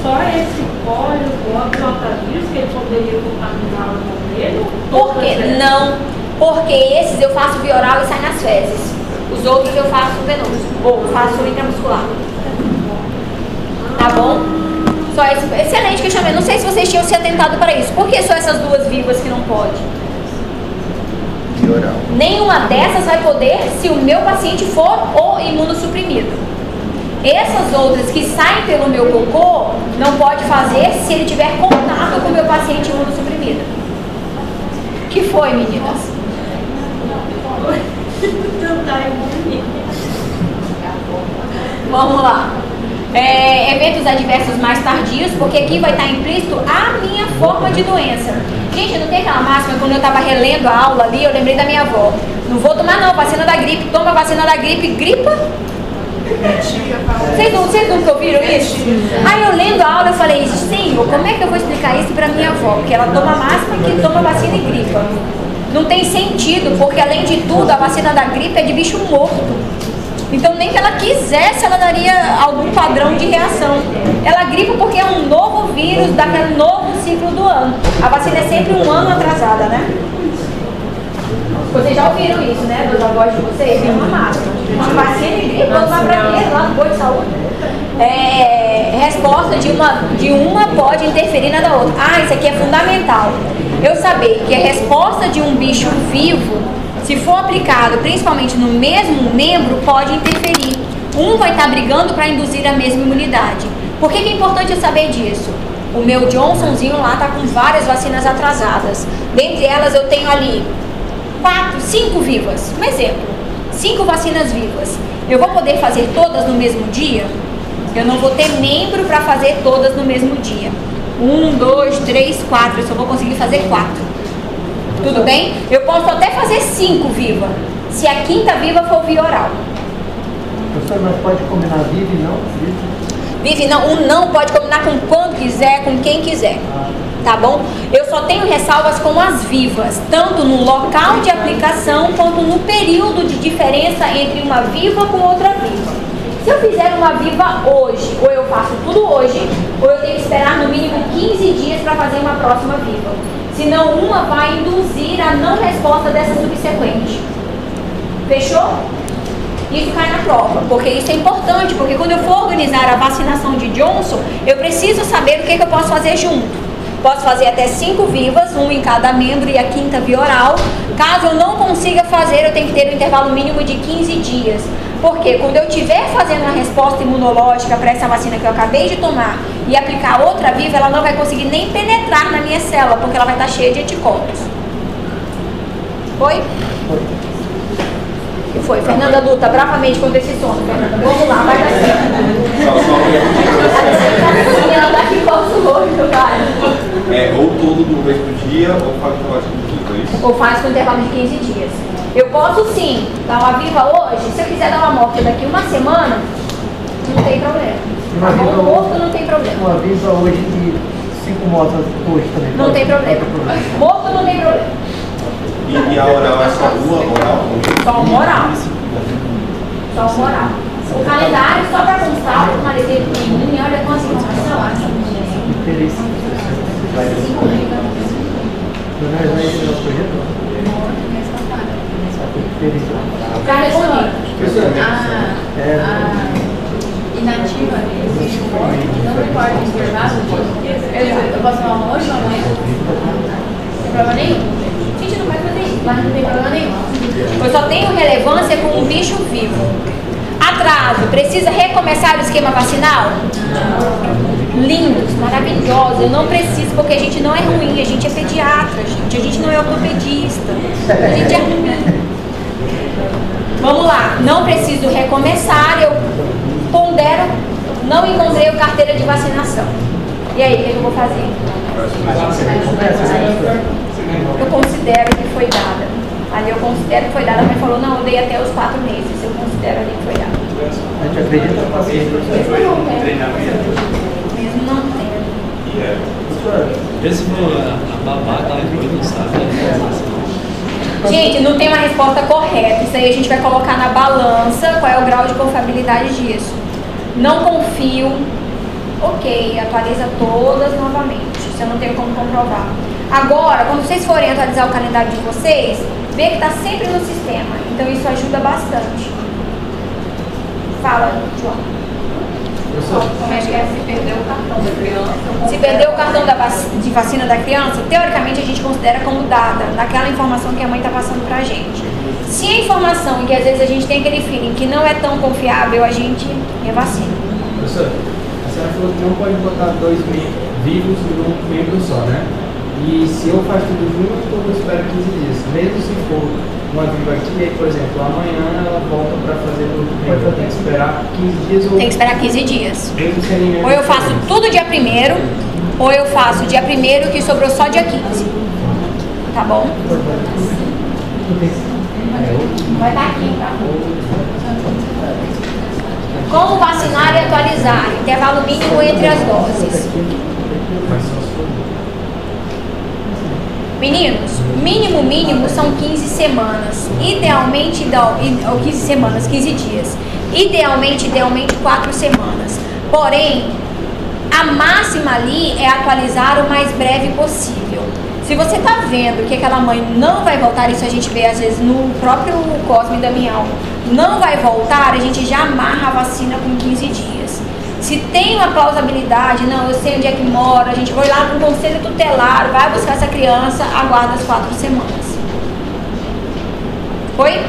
só esse pólio, VOP e rotavírus que ele poderia contaminar o irmão dele? Por quê? Não. Porque esses eu faço via oral e sai nas fezes. Os outros eu faço venoso. Ou faço intramuscular. Tá bom? Só esse, excelente questionamento. Não sei se vocês tinham se atentado para isso. Por que só essas duas vivas que não pode? Oral. Nenhuma dessas vai poder se o meu paciente for o imunossuprimido. Essas outras que saem pelo meu cocô, não pode fazer se ele tiver contato com o meu paciente imunossuprimido. Que foi, meninas? Vamos lá. Eventos adversos mais tardios, porque aqui vai estar implícito a minha forma de doença. Gente, não tem aquela máxima, quando eu estava relendo a aula ali, eu lembrei da minha avó. Não vou tomar não, vacina da gripe. Toma vacina da gripe, gripa? Vocês nunca ouviram isso? Aí eu lendo a aula, eu falei, Senhor, como é que eu vou explicar isso para minha avó? Porque ela toma máxima que toma vacina e gripa. Não tem sentido, porque além de tudo, a vacina da gripe é de bicho morto. Então, nem que ela quisesse, ela daria algum padrão de reação. Ela gripa porque é um novo vírus daquele novo ciclo do ano. A vacina é sempre um ano atrasada, né? Vocês já ouviram isso, né? Dos avós de vocês? Tem uma máxima. Uma vacina e gripe, vamos lá pra quê? Lá no boi de saúde. Resposta de uma pode interferir na da outra. Ah, isso aqui é fundamental. Eu saber que a resposta de um bicho vivo, se for aplicado principalmente no mesmo membro, pode interferir. Um vai estar brigando para induzir a mesma imunidade. Por que é importante eu saber disso? O meu Johnsonzinho lá está com várias vacinas atrasadas. Dentre elas eu tenho ali 5 vivas. Um exemplo, 5 vacinas vivas. Eu vou poder fazer todas no mesmo dia? Eu não vou ter membro para fazer todas no mesmo dia. 1, 2, 3, 4. Eu só vou conseguir fazer 4. Tudo bem? Eu posso até fazer 5 viva, se a 5ª viva for via oral. Professor, mas pode combinar vive e não? Vive não, um não pode combinar com quando quiser, com quem quiser. Tá bom? Eu só tenho ressalvas com as vivas, tanto no local de aplicação quanto no período de diferença entre uma viva com outra viva. Se eu fizer uma viva hoje, ou eu faço tudo hoje, ou eu tenho que esperar no mínimo 15 dias para fazer uma próxima viva. Senão uma vai induzir a não resposta dessa subsequente. Fechou? Isso cai na prova, porque isso é importante, porque quando eu for organizar a vacinação de Johnson, eu preciso saber o que eu posso fazer junto. Posso fazer até 5 vivas, 1 em cada membro e a 5ª via oral. Caso eu não consiga fazer, eu tenho que ter um intervalo mínimo de 15 dias. Porque quando eu estiver fazendo uma resposta imunológica para essa vacina que eu acabei de tomar e aplicar outra viva, ela não vai conseguir nem penetrar na minha célula, porque ela vai estar cheia de anticorpos. Foi? O que foi? Fernanda luta bravamente contra esse sono. Fernanda, vamos lá, vai dar certo. Ela tá aqui com o olho, vai. Ou todo no mesmo dia, ou faz com intervalo de 15 dias. Ou faz com intervalo de 15 dias. Eu posso sim dar uma viva hoje. Se eu quiser dar uma morte daqui uma semana, não tem problema. Um morto não tem problema. Uma viva hoje e 5 mortas hoje também. Não tem problema. Morto não tem problema. E a oral é só uma oral? Só uma oral. Só uma oral. O calendário, só para constar, o calendário pequenininho, olha quantas informações. Carne bonita. Inativa, não importa o internado, eu posso tomar hoje ou amanhã? Não tem problema nenhum? Gente, não vai fazer isso, mas não tem problema nenhum. Eu só tenho relevância com um bicho vivo. Atraso, precisa recomeçar o esquema vacinal? Lindos, maravilhosos. Eu não preciso, porque a gente não é ruim, a gente é pediatra, gente. A gente não é ortopedista. A gente é ruim. Vamos lá, não preciso recomeçar, eu pondero, não encontrei a carteira de vacinação. E aí, o que eu vou fazer? Eu considero que foi dada. Ali eu considero que foi dada, mas falou, não, eu dei até os 4 meses. Eu considero ali que foi dada. A gente acredita no paciente. Mesmo não tem. Mesmo a babá tá depois não sabe. Gente, não tem uma resposta correta. Isso aí a gente vai colocar na balança qual é o grau de confiabilidade disso. Não confio. Ok, atualiza todas novamente. Isso eu não tenho como comprovar. Agora, quando vocês forem atualizar o calendário de vocês, vê que está sempre no sistema. Então isso ajuda bastante. Fala, João. Como é que é se perder o cartão da criança? Se perder o cartão de vacina da criança, teoricamente a gente considera como dada daquela informação que a mãe está passando para a gente. Se a informação, que às vezes a gente tem aquele feeling que não é tão confiável, a gente revacina. Professor, a senhora falou que não pode botar 2 vírus num membro só, né? E se eu faço tudo junto, eu espero 15 dias. Mesmo se for uma viva aqui, aí, por exemplo, amanhã ela volta para fazer o outro membro, eu tenho que esperar 15 dias ou... Tem que esperar 15 dias. Mesmo sem nenhum... Ou eu faço tudo dia 1º, ou eu faço dia 1º que sobrou só dia 15. Tá bom? Vai estar aqui, tá? Como vacinar e atualizar? Intervalo mínimo entre as doses. Meninos, mínimo são 15 semanas. Idealmente, 15 semanas, 15 dias. Idealmente 4 semanas. Porém, a máxima ali é atualizar o mais breve possível. Se você está vendo que aquela mãe não vai voltar, isso a gente vê às vezes no próprio Cosme e Damião, não vai voltar, a gente já amarra a vacina com 15 dias. Se tem uma plausibilidade, não, eu sei onde é que mora, a gente vai lá para um conselho tutelar, vai buscar essa criança, aguarda as 4 semanas. Foi?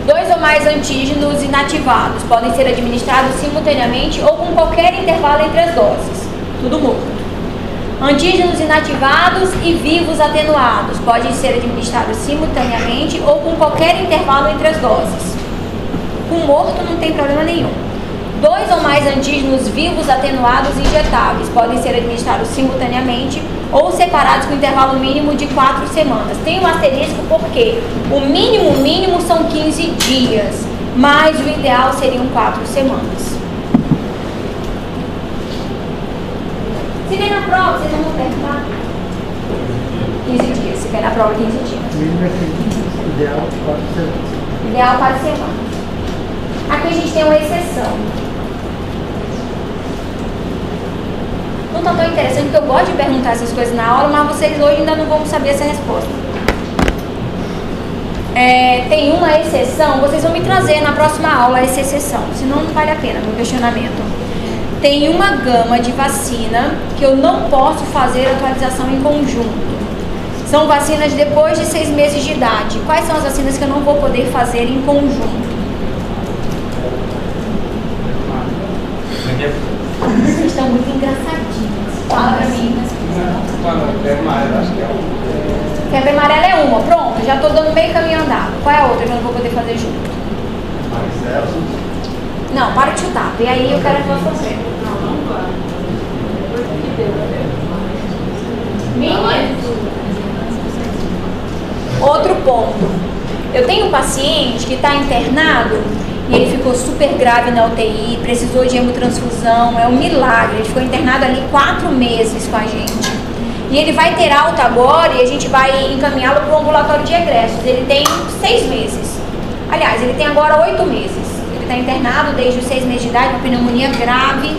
2 ou mais antígenos inativados podem ser administrados simultaneamente ou com qualquer intervalo entre as doses. Tudo morto. Antígenos inativados e vivos atenuados podem ser administrados simultaneamente ou com qualquer intervalo entre as doses. Com morto não tem problema nenhum. 2 ou mais antígenos vivos atenuados injetáveis podem ser administrados simultaneamente ou separados com intervalo mínimo de 4 semanas. Tem um asterisco porque o mínimo são 15 dias, mas o ideal seriam 4 semanas. Se vem na prova, vocês não vão perguntar? 15 dias, se vem na prova 15 dias. Ideal 4 semanas. Ideal 4 semanas. Aqui a gente tem uma exceção. Não tá tão interessante, porque eu gosto de perguntar essas coisas na aula, mas vocês hoje ainda não vão saber essa resposta. Tem uma exceção, vocês vão me trazer na próxima aula essa exceção, senão não vale a pena no questionamento. Tem uma gama de vacina que eu não posso fazer atualização em conjunto. São vacinas depois de 6 meses de idade. Quais são as vacinas que eu não vou poder fazer em conjunto? Vocês estão muito engraçadinhos. Fala pra mim. Febre amarela é uma. Pronto, já estou dando meio caminho andado. Qual é a outra que eu não vou poder fazer junto? Não, para de chutar. E aí eu quero que você sofrer. Não vai. Outro ponto. Eu tenho um paciente que está internado e ele ficou super grave na UTI, precisou de hemotransfusão, é um milagre. Ele ficou internado ali 4 meses com a gente. E ele vai ter alta agora e a gente vai encaminhá-lo para o ambulatório de egressos. Ele tem 6 meses. Aliás, ele tem agora 8 meses. Ele está internado desde os 6 meses de idade, uma pneumonia grave.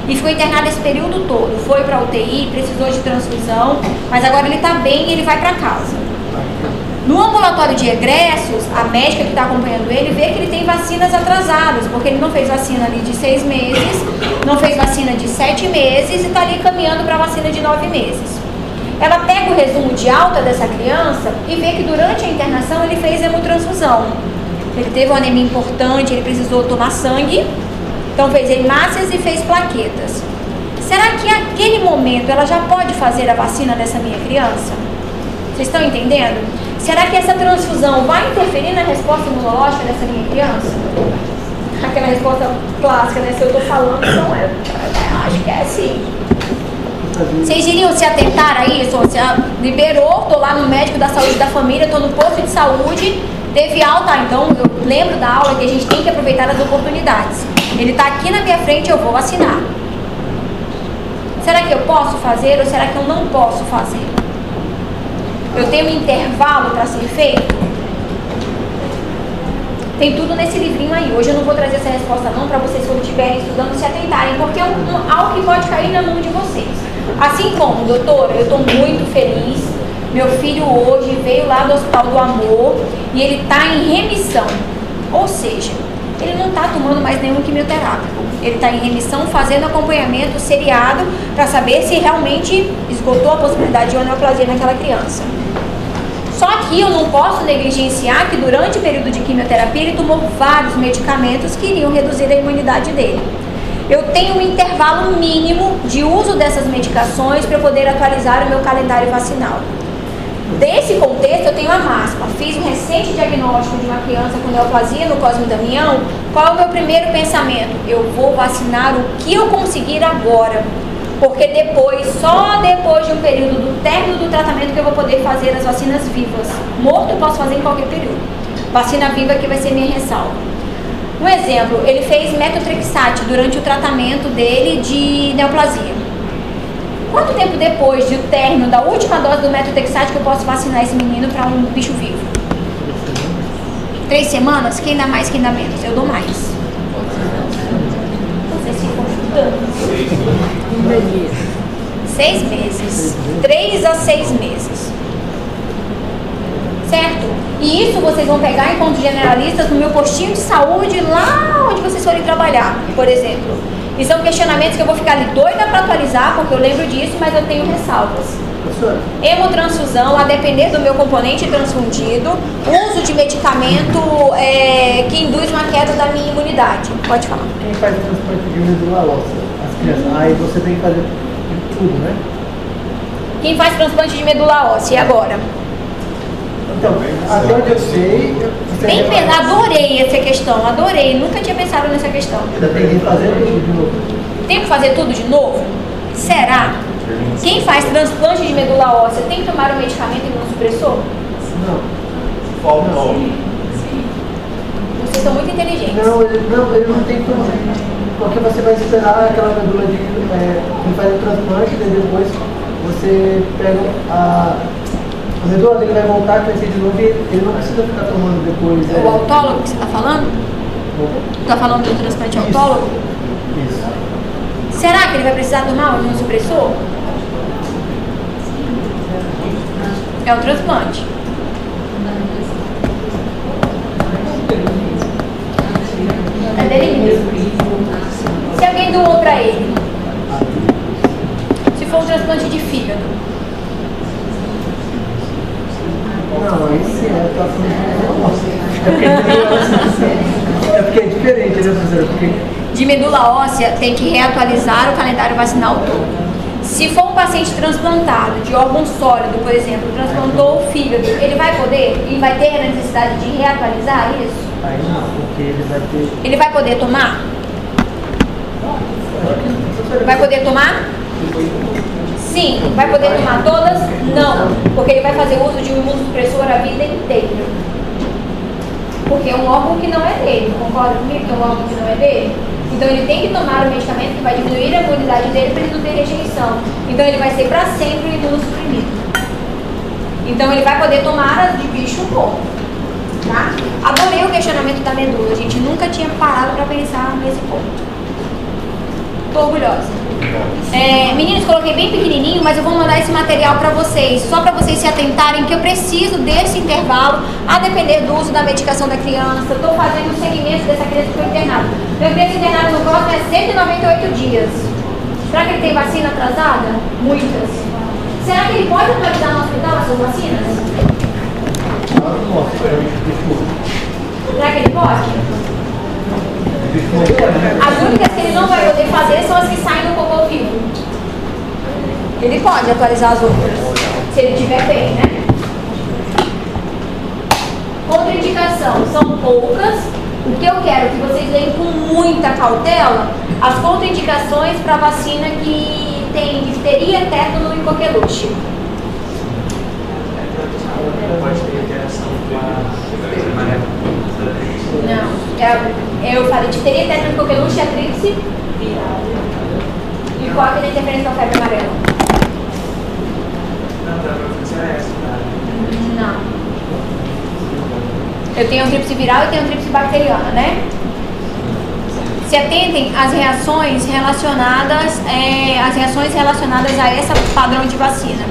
E ficou internado esse período todo. Foi para a UTI, precisou de transfusão, mas agora ele está bem e ele vai para casa. No ambulatório de egressos, a médica que está acompanhando ele vê que ele tem vacinas atrasadas, porque ele não fez vacina ali de 6 meses, não fez vacina de 7 meses e está ali caminhando para a vacina de 9 meses. Ela pega o resumo de alta dessa criança e vê que durante a internação ele fez hemotransfusão. Ele teve uma anemia importante, ele precisou tomar sangue, então fez hemácias e fez plaquetas. Será que naquele momento ela já pode fazer a vacina dessa minha criança? Vocês estão entendendo? Será que essa transfusão vai interferir na resposta imunológica dessa minha criança? Aquela resposta clássica, né? Se eu estou falando, não é. Acho que é sim. Vocês iriam se atentar a isso? Você liberou, estou lá no médico da saúde da família, estou no posto de saúde, teve alta, então eu lembro da aula que a gente tem que aproveitar as oportunidades. Ele está aqui na minha frente, eu vou vacinar. Será que eu posso fazer ou será que eu não posso fazer? Eu tenho um intervalo para ser feito? Tem tudo nesse livrinho aí. Hoje eu não vou trazer essa resposta não para vocês, quando estiverem estudando, se atentarem, porque é algo que pode cair na mão de vocês. Assim como, doutora, eu estou muito feliz. Meu filho hoje veio lá do Hospital do Amor e ele está em remissão. Ou seja, ele não está tomando mais nenhum quimioterápico. Ele está em remissão, fazendo acompanhamento seriado para saber se realmente esgotou a possibilidade de uma neoplasia naquela criança. Só que eu não posso negligenciar que durante o período de quimioterapia ele tomou vários medicamentos que iriam reduzir a imunidade dele. Eu tenho um intervalo mínimo de uso dessas medicações para poder atualizar o meu calendário vacinal. Desse contexto, eu tenho a máxima. Fiz um recente diagnóstico de uma criança com neoplasia no Cosme Damião. Qual é o meu primeiro pensamento? Eu vou vacinar o que eu conseguir agora. Porque depois, só depois de um período do término do tratamento que eu vou poder fazer as vacinas vivas. Morto eu posso fazer em qualquer período. Vacina viva que vai ser minha ressalva. Um exemplo, ele fez metotrexate durante o tratamento dele de neoplasia. Quanto tempo depois do término da última dose do metotrexate que eu posso vacinar esse menino para um bicho vivo? 3 semanas? Quem dá mais, quem dá menos? Eu dou mais. Vocês ficam chutando. 6 meses. 3 a 6 meses. Certo? E isso vocês vão pegar em pontos generalistas no meu postinho de saúde, lá onde vocês forem trabalhar, por exemplo. E são questionamentos que eu vou ficar ali doida para atualizar, porque eu lembro disso, mas eu tenho ressalvas. Hemotransfusão, a depender do meu componente transfundido, uso de medicamento que induz uma queda da minha imunidade. Pode falar. Quem faz transplante de medula óssea? As crianças. Aí você tem que fazer tudo, né? Quem faz transplante de medula óssea, e agora? Então, até onde eu sei... Bem pesado, adorei essa questão, adorei, nunca tinha pensado nessa questão. Ainda tem que fazer tudo de novo. Tem que fazer tudo de novo? Será? Quem faz transplante de medula óssea tem que tomar um medicamento imunossupressor? Não. Faltou. Vocês são muito inteligentes. Não, ele não tem que tomar. Porque você vai esperar aquela medula de... Quem faz o transplante, e depois você pega a medula dele vai voltar a crescer de novo e ele não precisa ficar tomando depois. O autólogo que você está falando? Está falando do transplante autólogo? Isso. Será que ele vai precisar tomar um imunossupressor? É o transplante. É dele mesmo. Se alguém doou para ele, se for um transplante de fígado, não, esse é porque é diferente, né, professora? Porque... de medula óssea tem que reatualizar o calendário vacinal todo. Se for um paciente transplantado de órgão sólido, por exemplo, transplantou o fígado, ele vai poder e vai ter a necessidade de reatualizar isso? Aí não, porque ele vai ter... Ele vai poder tomar? Vai poder tomar? Sim. Vai poder tomar todas? Não. Porque ele vai fazer uso de um imunossupressor a vida inteira. Porque é um órgão que não é dele. Concorda comigo que é um órgão que não é dele? Então ele tem que tomar o medicamento que vai diminuir a imunidade dele para ele não ter rejeição. Então ele vai ser para sempre imunossuprimido. Então ele vai poder tomar as de bicho morto. Tá? Adorei o questionamento da medula. A gente nunca tinha parado para pensar nesse ponto. Tô orgulhosa. Meninos, coloquei bem pequenininho, mas eu vou mandar esse material para vocês, só para vocês se atentarem que eu preciso desse intervalo, a depender do uso da medicação da criança. Estou fazendo o segmento dessa criança que foi internada. Meu criança internada no próximo é 198 dias. Será que ele tem vacina atrasada? Muitas. Será que ele pode atualizar no hospital as suas vacinas? Será que ele pode? As únicas que ele não vai poder fazer são as que saem do cocô vivo. Ele pode atualizar as outras, se ele estiver bem, né? Contraindicação, são poucas. O que eu quero que vocês leiam com muita cautela, as contraindicações para vacina que tem difteria, tétano e coqueluche. Pode ter interação com a Não, eu falei difteria, tétano e coqueluche, a tríplice viral. E qual é a interferência da febre amarela? Não. Eu tenho a tríplice viral e tenho a tríplice bacteriana, né? Se atentem às reações relacionadas a esse padrão de vacina.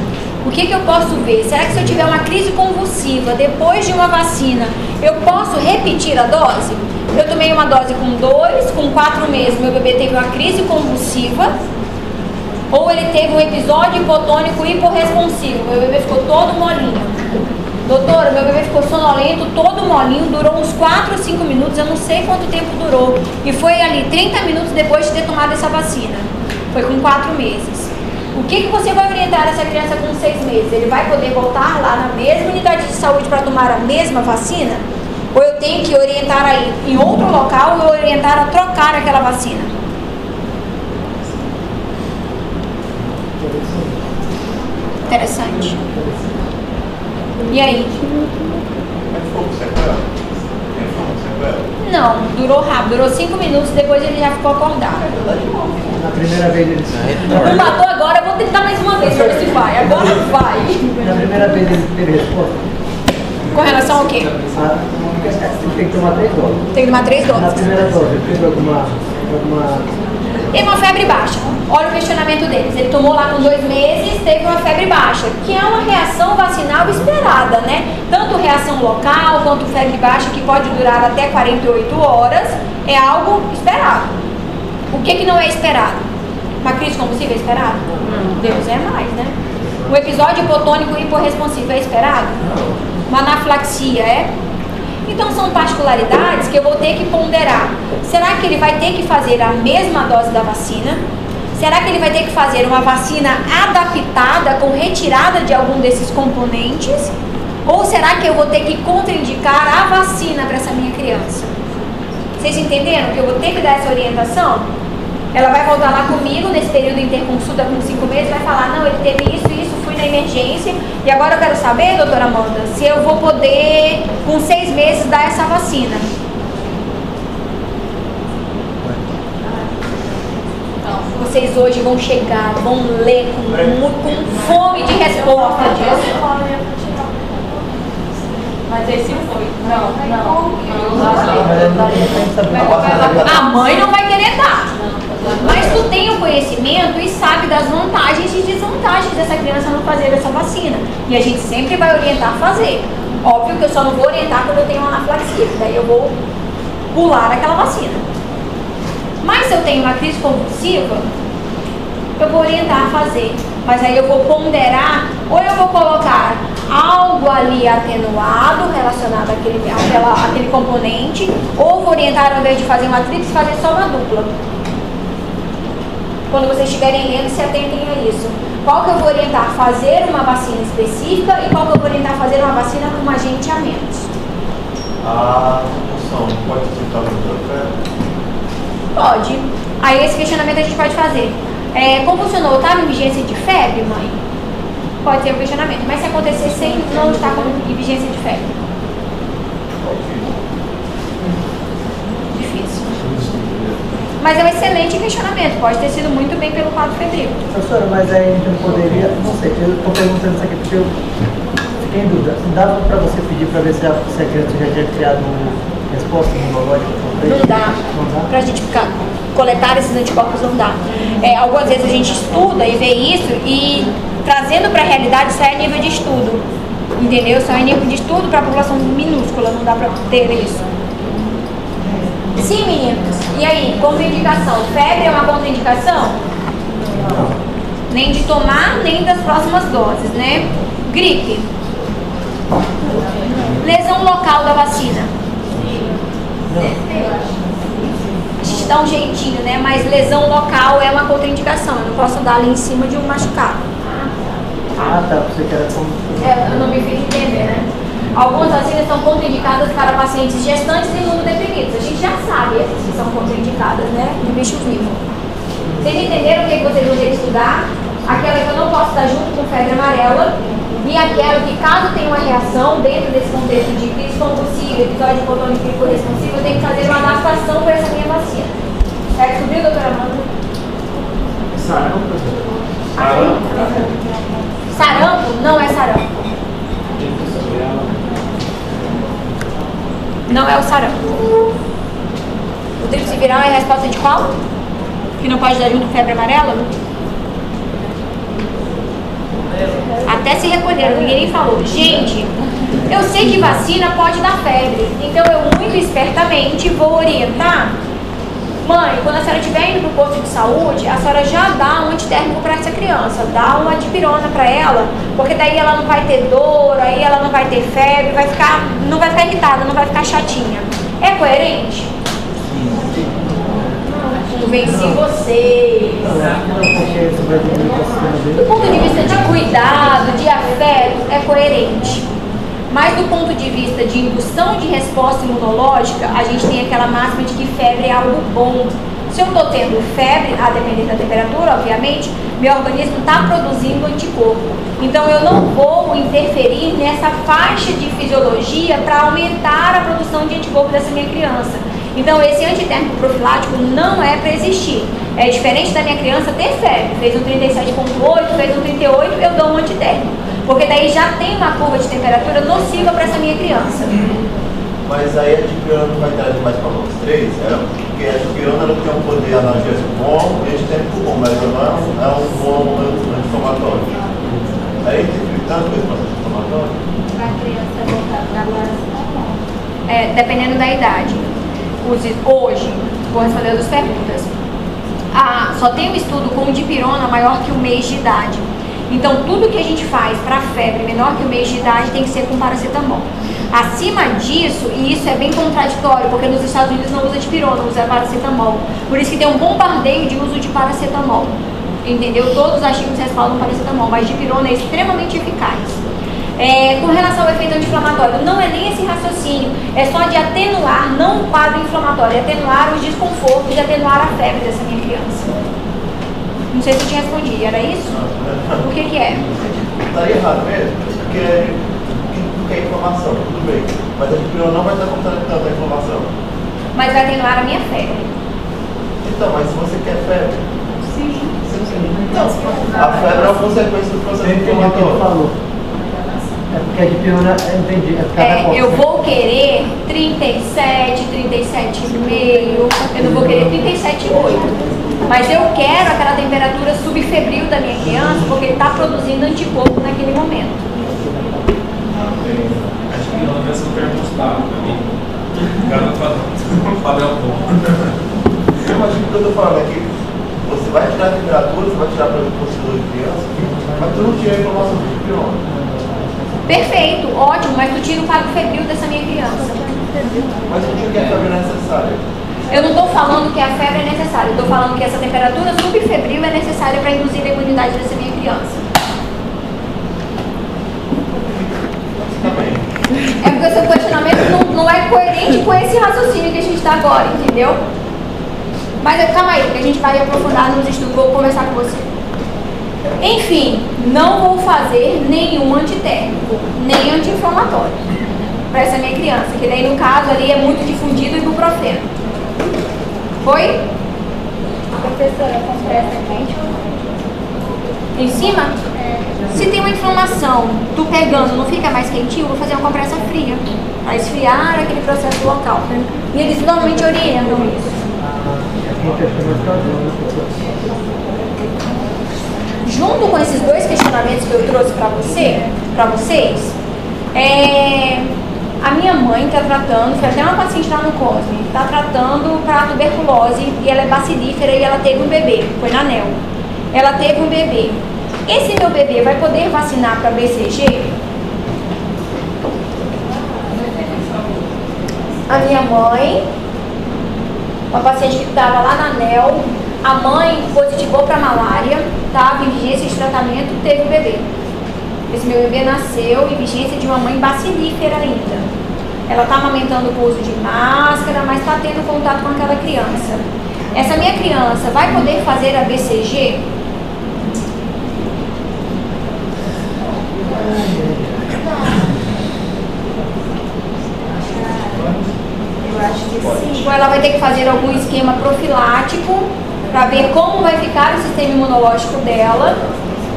O que eu posso ver? Será que se eu tiver uma crise convulsiva depois de uma vacina, eu posso repetir a dose? Eu tomei uma dose com 2, com 4 meses, meu bebê teve uma crise convulsiva, ou ele teve um episódio hipotônico hiporresponsivo, meu bebê ficou todo molinho. Doutora, meu bebê ficou sonolento, todo molinho, durou uns 4 ou 5 minutos, eu não sei quanto tempo durou. E foi ali 30 minutos depois de ter tomado essa vacina. Foi com 4 meses. O que você vai orientar essa criança com 6 meses? Ele vai poder voltar lá na mesma unidade de saúde para tomar a mesma vacina? Ou eu tenho que orientar a ir em outro local ou orientar a trocar aquela vacina? Interessante. E aí? Mas ficou com sequela? Ele ficou com sequela? Não, durou rápido, durou 5 minutos, depois ele já ficou acordado. Na primeira vez ele Não matou agora, eu vou tentar mais uma vez pra ver se vai. Agora vai. Na primeira vez ele teve resposta. Com relação ao quê? Ele tem que tomar 3 doses. Tem que tomar 3 Na doses. primeira dose, ele teve alguma... Teve uma febre baixa. Olha o questionamento deles. Ele tomou lá com 2 meses, teve uma febre baixa, que é uma reação vacinal esperada, né? Tanto reação local quanto febre baixa, que pode durar até 48 horas, é algo esperado. O que não é esperado? Uma crise convulsiva é esperado? Deus é mais, né? Um episódio hipotônico hiporresponsivo é esperado? Uma anafilaxia é? Então são particularidades que eu vou ter que ponderar. Será que ele vai ter que fazer a mesma dose da vacina? Será que ele vai ter que fazer uma vacina adaptada com retirada de algum desses componentes? Ou será que eu vou ter que contraindicar a vacina para essa minha criança? Vocês entenderam que eu vou ter que dar essa orientação? Ela vai voltar lá comigo nesse período de interconsulta com 5 meses, vai falar, não, ele teve isso, fui na emergência, e agora eu quero saber, doutora Amanda, se eu vou poder, com 6 meses, dar essa vacina. Vocês hoje vão chegar, vão ler com fome de resposta disso. Mas esse foi. Não. A mãe não vai querer dar. Mas tu tem o conhecimento e sabe das vantagens e desvantagens dessa criança não fazer essa vacina. E a gente sempre vai orientar a fazer. Óbvio que eu só não vou orientar quando eu tenho uma anafilaxia, daí eu vou pular aquela vacina. Mas se eu tenho uma crise convulsiva, eu vou orientar a fazer. Mas aí eu vou ponderar, ou eu vou colocar algo ali atenuado relacionado àquele componente, ou vou orientar, ao invés de fazer uma tríplice, fazer só uma dupla. Quando vocês estiverem lendo, se atentem a isso. Qual que eu vou orientar? Fazer uma vacina específica e qual que eu vou orientar? Fazer uma vacina com um agente a menos. A função pode ser febre? Pode. Aí esse questionamento a gente pode fazer. Convulsionou, estava em vigência de febre, mãe? Pode ser um questionamento. Mas se acontecer sem não estar em vigência de febre? Difícil. Mas é um excelente questionamento. Pode ter sido muito bem pelo quadro febril. Professora, mas aí a gente não poderia... Não sei, eu estou perguntando isso aqui porque eu fiquei em dúvida. Dava para você pedir para ver se a criança já tinha criado uma resposta imunológica? Não dá. Para a gente coletar esses anticorpos, não dá. Algumas vezes a gente estuda e vê isso e trazendo para a realidade sai a nível de estudo. Entendeu? Sai a nível de estudo para a população minúscula, não dá para ter isso. Sim, meninos. E aí, contraindicação? Febre é uma contraindicação? Não. Nem de tomar, nem das próximas doses, né? Gripe. Lesão local da vacina. A gente dá um jeitinho, né? Mas lesão local é uma contraindicação. Eu não posso dar ali em cima de um machucado. Ah, tá. Você quer como... Eu não me fiz entender, né? Algumas vacinas são contraindicadas para pacientes gestantes e imunodeprimidos. A gente já sabe essas que são contraindicadas, né? De bicho vivo. Vocês entenderam o que vocês vão ter que estudar? Aquela que eu não posso dar junto com febre amarela e aquela que, caso tenha uma reação dentro desse contexto de crise convulsiva, episódio hipotônico hiporresponsivo, eu tenho que fazer uma adaptação para essa minha vacina. Certo? Descobriu, doutora Amanda? Sarampo? Sarampo? Não é sarampo. Não é o sarampo. O tríplice viral é a resposta de qual? Que não pode dar junto com febre amarela? Até se recolheram, ninguém nem falou. Gente, Eu sei que vacina pode dar febre, então eu muito espertamente vou orientar: mãe, quando a senhora estiver indo para o posto de saúde, a senhora já dá um antitérmico para essa criança, dá uma dipirona para ela, porque daí ela não vai ter dor, aí ela não vai ter febre, não vai ficar irritada, não vai ficar chatinha. É coerente? Convenci vocês. Do ponto de vista de cuidado, de afeto, é coerente. Mas do ponto de vista de indução de resposta imunológica, a gente tem aquela máxima de que febre é algo bom. Se eu estou tendo febre, a depender da temperatura, obviamente, meu organismo está produzindo anticorpo. Então eu não vou interferir nessa faixa de fisiologia para aumentar a produção de anticorpo dessa minha criança. Então esse antitérmico profilático não é para existir. É diferente da minha criança ter febre, fez um 37,8, fez um 38, eu dou um antitérmico. Porque daí já tem uma curva de temperatura nociva para essa minha criança. Mas aí a dipirona não vai trazer mais para nós três, porque a dipirona ela tem um poder analgésico bom e antitérmico bom, mas ela não é um bom anti-inflamatório. Aí tem tanto coisa para anti-inflamatório. Para a criança voltar para a Dependendo da idade. Hoje, vou responder as perguntas. Só tem um estudo com dipirona maior que o mês de idade. Então, tudo que a gente faz para febre menor que o mês de idade tem que ser com paracetamol. Acima disso, e isso é bem contraditório, porque nos Estados Unidos não usa dipirona, usa paracetamol. Por isso que tem um bombardeio de uso de paracetamol. Entendeu? Todos os artigos respaldam paracetamol, mas dipirona é extremamente eficaz. Com relação ao efeito anti-inflamatório, não é nem esse raciocínio, é só de atenuar, não o quadro inflamatório, é atenuar os desconfortos, de atenuar a febre dessa minha criança. Não sei se eu te respondi, era isso? O que é? Estaria errado mesmo, porque é inflamação, tudo bem. Mas a dipirona não vai estar contratando a inflamação. Mas vai atenuar a minha febre. Então, mas se você quer febre? Sim. Não, a febre é uma consequência do processo inflamatório. É porque a dipirona, eu entendi, é cada eu vou querer 37, 37,5, eu não vou querer 37,8. Mas eu quero aquela temperatura subfebril da minha criança, porque ele está produzindo anticorpo naquele momento. Acho que não vai ser um termostato também. Cada padrão bom. Eu acho que o que eu estou falando é que você vai tirar a temperatura, você vai tirar para o procedor de criança, mas tu não tira a informação do dipirona. Perfeito, ótimo, mas tu tira o quadro febril dessa minha criança. Mas o que a febre é necessária? Eu não estou falando que a febre é necessária, eu estou falando que essa temperatura subfebril é necessária para induzir a imunidade dessa minha criança. É porque o seu questionamento não é coerente com esse raciocínio que a gente está agora, entendeu? Mas calma aí, que a gente vai aprofundar nos estudos, vou conversar com você. Enfim, não vou fazer nenhum antitérmico, nem anti-inflamatório para essa minha criança, que daí no caso ali é muito difundido o ibuprofeno. Foi? Professora, a compressa é quente ou Em cima? Se tem uma inflamação, tu pegando, não fica mais quentinho, vou fazer uma compressa fria, para esfriar aquele processo local. E eles normalmente orientam isso. Junto com esses dois questionamentos que eu trouxe para vocês, a minha mãe está tratando, foi até uma paciente lá no Cosme, está tratando para tuberculose e ela é bacilífera e ela teve um bebê, foi na NEL. Ela teve um bebê. Esse meu bebê vai poder vacinar para BCG? A minha mãe, uma paciente que estava lá na NEL, a mãe positivou para malária, estava em vigência de tratamento, teve um bebê. Esse meu bebê nasceu em vigência de uma mãe bacilífera ainda. Ela está amamentando com uso de máscara, mas está tendo contato com aquela criança. Essa minha criança vai poder fazer a BCG? Eu acho que sim. Ou ela vai ter que fazer algum esquema profilático para ver como vai ficar o sistema imunológico dela.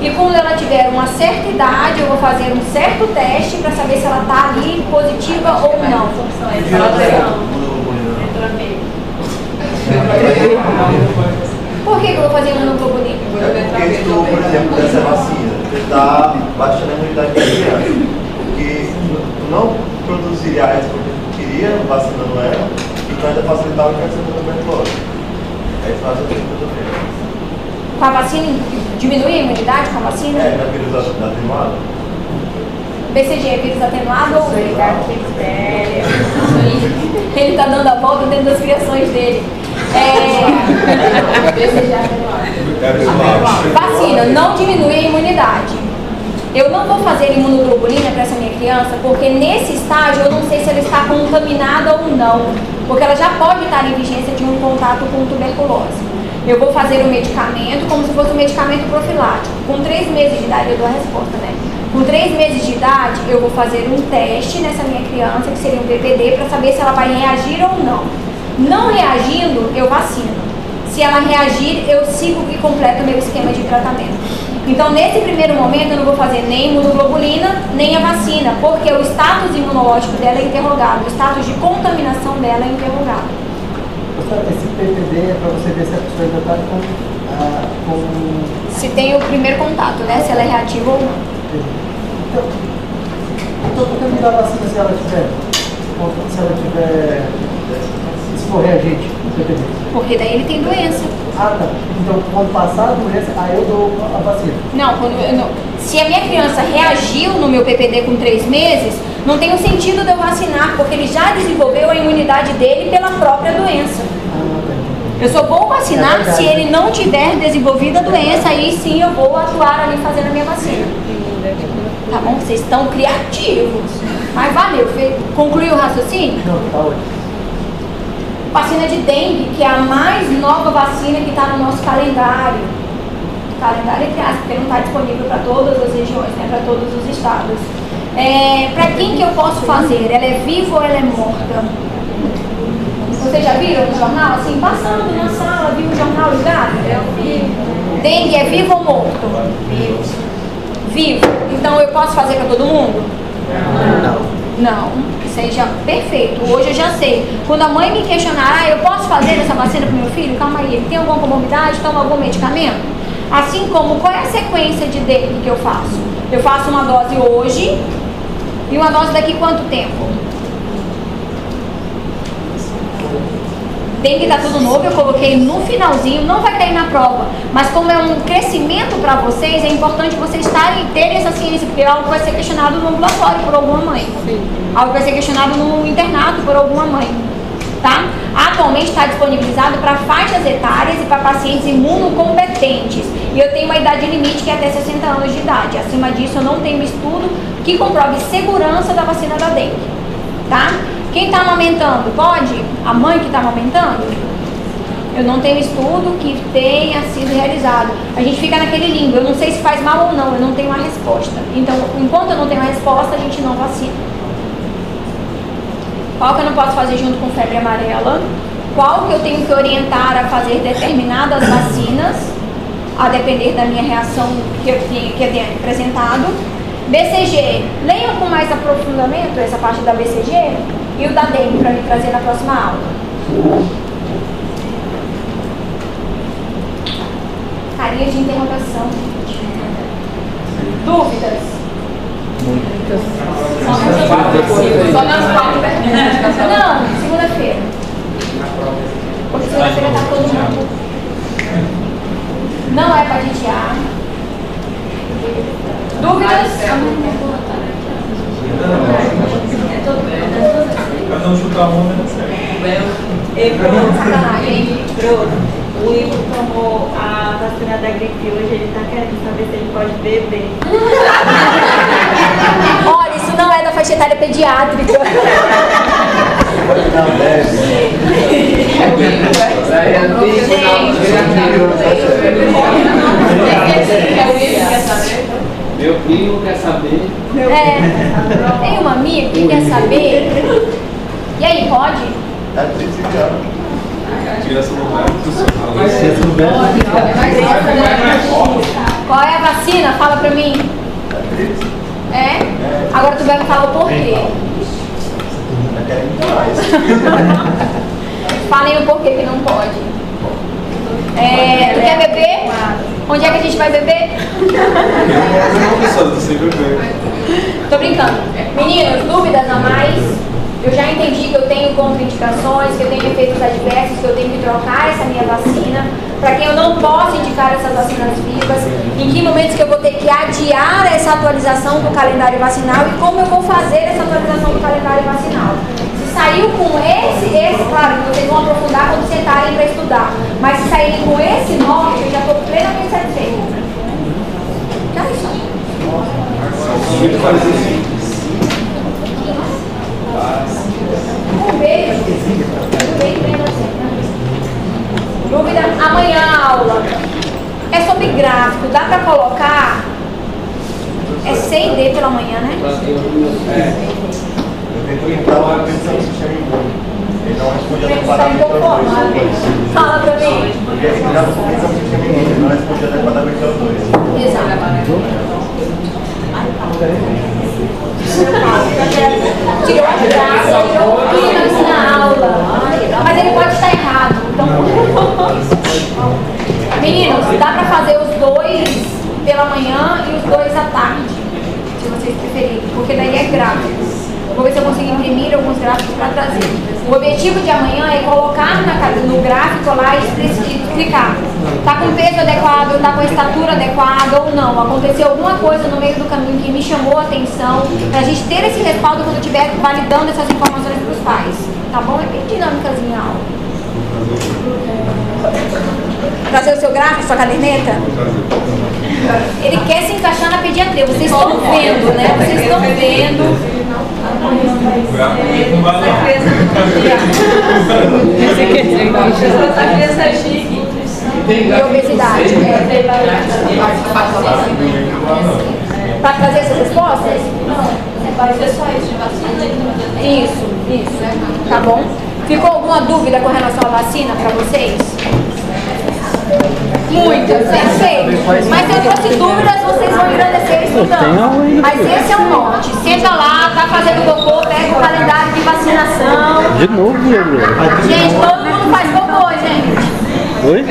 E quando ela tiver uma certa idade, eu vou fazer um certo teste para saber se ela está ali positiva ou não. Por que eu vou fazer imunoglobulina? Porque tu, por exemplo, dessa vacina, você está baixando a imunidade da criança. Porque não produziria a resposta que queria, vacinando ela, então ainda facilitava a infecção da tuberculose. Aí faz a segunda. Com a vacina, diminui a imunidade com a vacina? É, na vírus atenuado. BCG é vírus atenuado ou ele está dando a volta dentro das criações dele. BCG atenuado. Vacina não diminui a imunidade. Eu não vou fazer imunoglobulina para essa minha criança, porque nesse estágio eu não sei se ela está contaminada ou não, porque ela já pode estar em vigência de um contato com tuberculose. Eu vou fazer o medicamento como se fosse um medicamento profilático. Com 3 meses de idade, eu dou a resposta, né? Com 3 meses de idade, eu vou fazer um teste nessa minha criança, que seria um PPD, para saber se ela vai reagir ou não. Não reagindo, eu vacino. Se ela reagir, eu sigo e completo o meu esquema de tratamento. Então, nesse primeiro momento, eu não vou fazer nem imunoglobulina, nem a vacina, porque o status imunológico dela é interrogado, o status de contaminação dela é interrogado. Esse PPD é para você ver se a pessoa ainda está com... Se tem o primeiro contato, né? Se ela é reativa ou não. Então, por que não dá vacina se ela tiver? Se for reagente, PPD? Porque daí ele tem doença. Ah, tá. Então, quando passar a doença, aí eu dou a vacina. Não, se a minha criança reagiu no meu PPD com 3 meses, não tem o sentido de eu vacinar, porque ele já desenvolveu a imunidade dele pela própria doença. Eu só vou vacinar se ele não tiver desenvolvido a doença, aí sim eu vou atuar ali fazendo a minha vacina. Tá bom? Vocês estão criativos. Mas valeu, concluiu o raciocínio? Não, tá ótimo. Vacina de dengue, que é a mais nova vacina que está no nosso calendário. Calendário entre aspas, porque não está disponível para todas as regiões, né, para todos os estados. Para quem que eu posso fazer? Ela é viva ou ela é morta? Vocês já viram no jornal? Assim, passando na sala, viu o jornal ligado? Eu vi. Dengue é vivo ou morto? Vivo. Vivo. Então eu posso fazer para todo mundo? Não. Seja perfeito. Hoje eu já sei. Quando a mãe me questionar, eu posso fazer essa vacina para o meu filho? Calma aí, ele tem alguma comorbidade? Toma algum medicamento? Assim como, qual é a sequência de dengue que eu faço? Eu faço uma dose hoje e uma dose daqui quanto tempo? Dengue tá tudo novo, eu coloquei no finalzinho, não vai cair na prova. Mas como é um crescimento para vocês, é importante vocês terem essa ciência, porque algo vai ser questionado no ambulatório por alguma mãe. Algo vai ser questionado no internato por alguma mãe. Tá? Atualmente está disponibilizado para faixas etárias e para pacientes imunocompetentes. E eu tenho uma idade limite que é até 60 anos de idade. Acima disso, eu não tenho estudo que comprove segurança da vacina da dengue. Tá? Quem está amamentando, pode? A mãe que está amamentando? Eu não tenho estudo que tenha sido realizado. A gente fica naquele limbo. Eu não sei se faz mal ou não, eu não tenho uma resposta. Então, enquanto eu não tenho uma resposta, a gente não vacina. Qual que eu não posso fazer junto com febre amarela? Qual que eu tenho que orientar a fazer determinadas vacinas, a depender da minha reação que eu tenha apresentado. BCG, leiam com mais aprofundamento essa parte da BCG e o da dengue para me trazer na próxima aula. Carinha de interrogação. Dúvidas? Muitas. Só nas 4 perguntas. Não, segunda-feira. Porque segunda-feira tá todo mundo. Não é para hepatite. Dúvidas? Cada um chutar uma, menos certo. O Ivo tomou a vacina da gripe hoje, ele tá querendo saber se ele pode beber. Olha, isso não é da faixa etária pediátrica. Não deve. Meu primo quer saber. Tem uma amiga que quer saber. E aí, pode? É 35 anos. Criança não vai funcionar. Mas se eu souber, Qual é a vacina? Fala pra mim. É? Agora tu vai me falar o porquê. Falem o porquê que não pode. Tu quer beber? Onde é que a gente vai beber? Tô brincando. Meninos, dúvidas a mais? Eu já entendi que eu tenho contraindicações, que eu tenho efeitos adversos, que eu tenho que trocar essa minha vacina. Para quem eu não posso indicar essas vacinas vivas, em que momentos que eu vou ter que adiar essa atualização do calendário vacinal e como eu vou fazer essa atualização do calendário vacinal. Se saiu com esse, claro, vocês vão aprofundar quando sentarem para estudar, mas se saírem com esse norte, eu já estou plenamente satisfeita. Já é isso. Um beijo. Dúvida? Amanhã a aula é sobre gráfico. Dá para colocar? É C e D pela manhã, né? Eu estava pensando no sistema imune. Ele não responde adequadamente aos dois. Fala pra mim. Porque ele já pensa no sistema imune, ele não responde adequadamente aos dois. Exato. Tirou a graça, tirou o clima na aula. Mas ele pode estar errado. Então, meninos, dá pra fazer os dois pela manhã e os dois à tarde, se vocês preferirem, porque daí é gráfico. Vou ver se eu consigo imprimir alguns gráficos para trazer. O objetivo de amanhã é colocar no gráfico lá e explicar. Está com peso adequado, está com a estatura adequada ou não. Aconteceu alguma coisa no meio do caminho que me chamou a atenção, para a gente ter esse respaldo quando estiver validando essas informações para os pais. Tá bom? É bem dinâmicazinha a aula. Trazer o seu gráfico, sua caderneta? Ele quer se encaixar na pediatria. Vocês estão vendo, né? Vocês estão vendo. E obesidade. Para trazer essas respostas? Vai ser só isso de vacina? Isso. Tá bom? Ficou alguma dúvida com relação à vacina para vocês? Muitas, perfeito. Mas se eu trouxe dúvidas, vocês vão engrandecer estudando. Mas esse é o norte. Senta lá, tá fazendo cocô, pega o calendário de vacinação. De novo, Gabriel? Gente, todo mundo faz cocô, gente. Oi?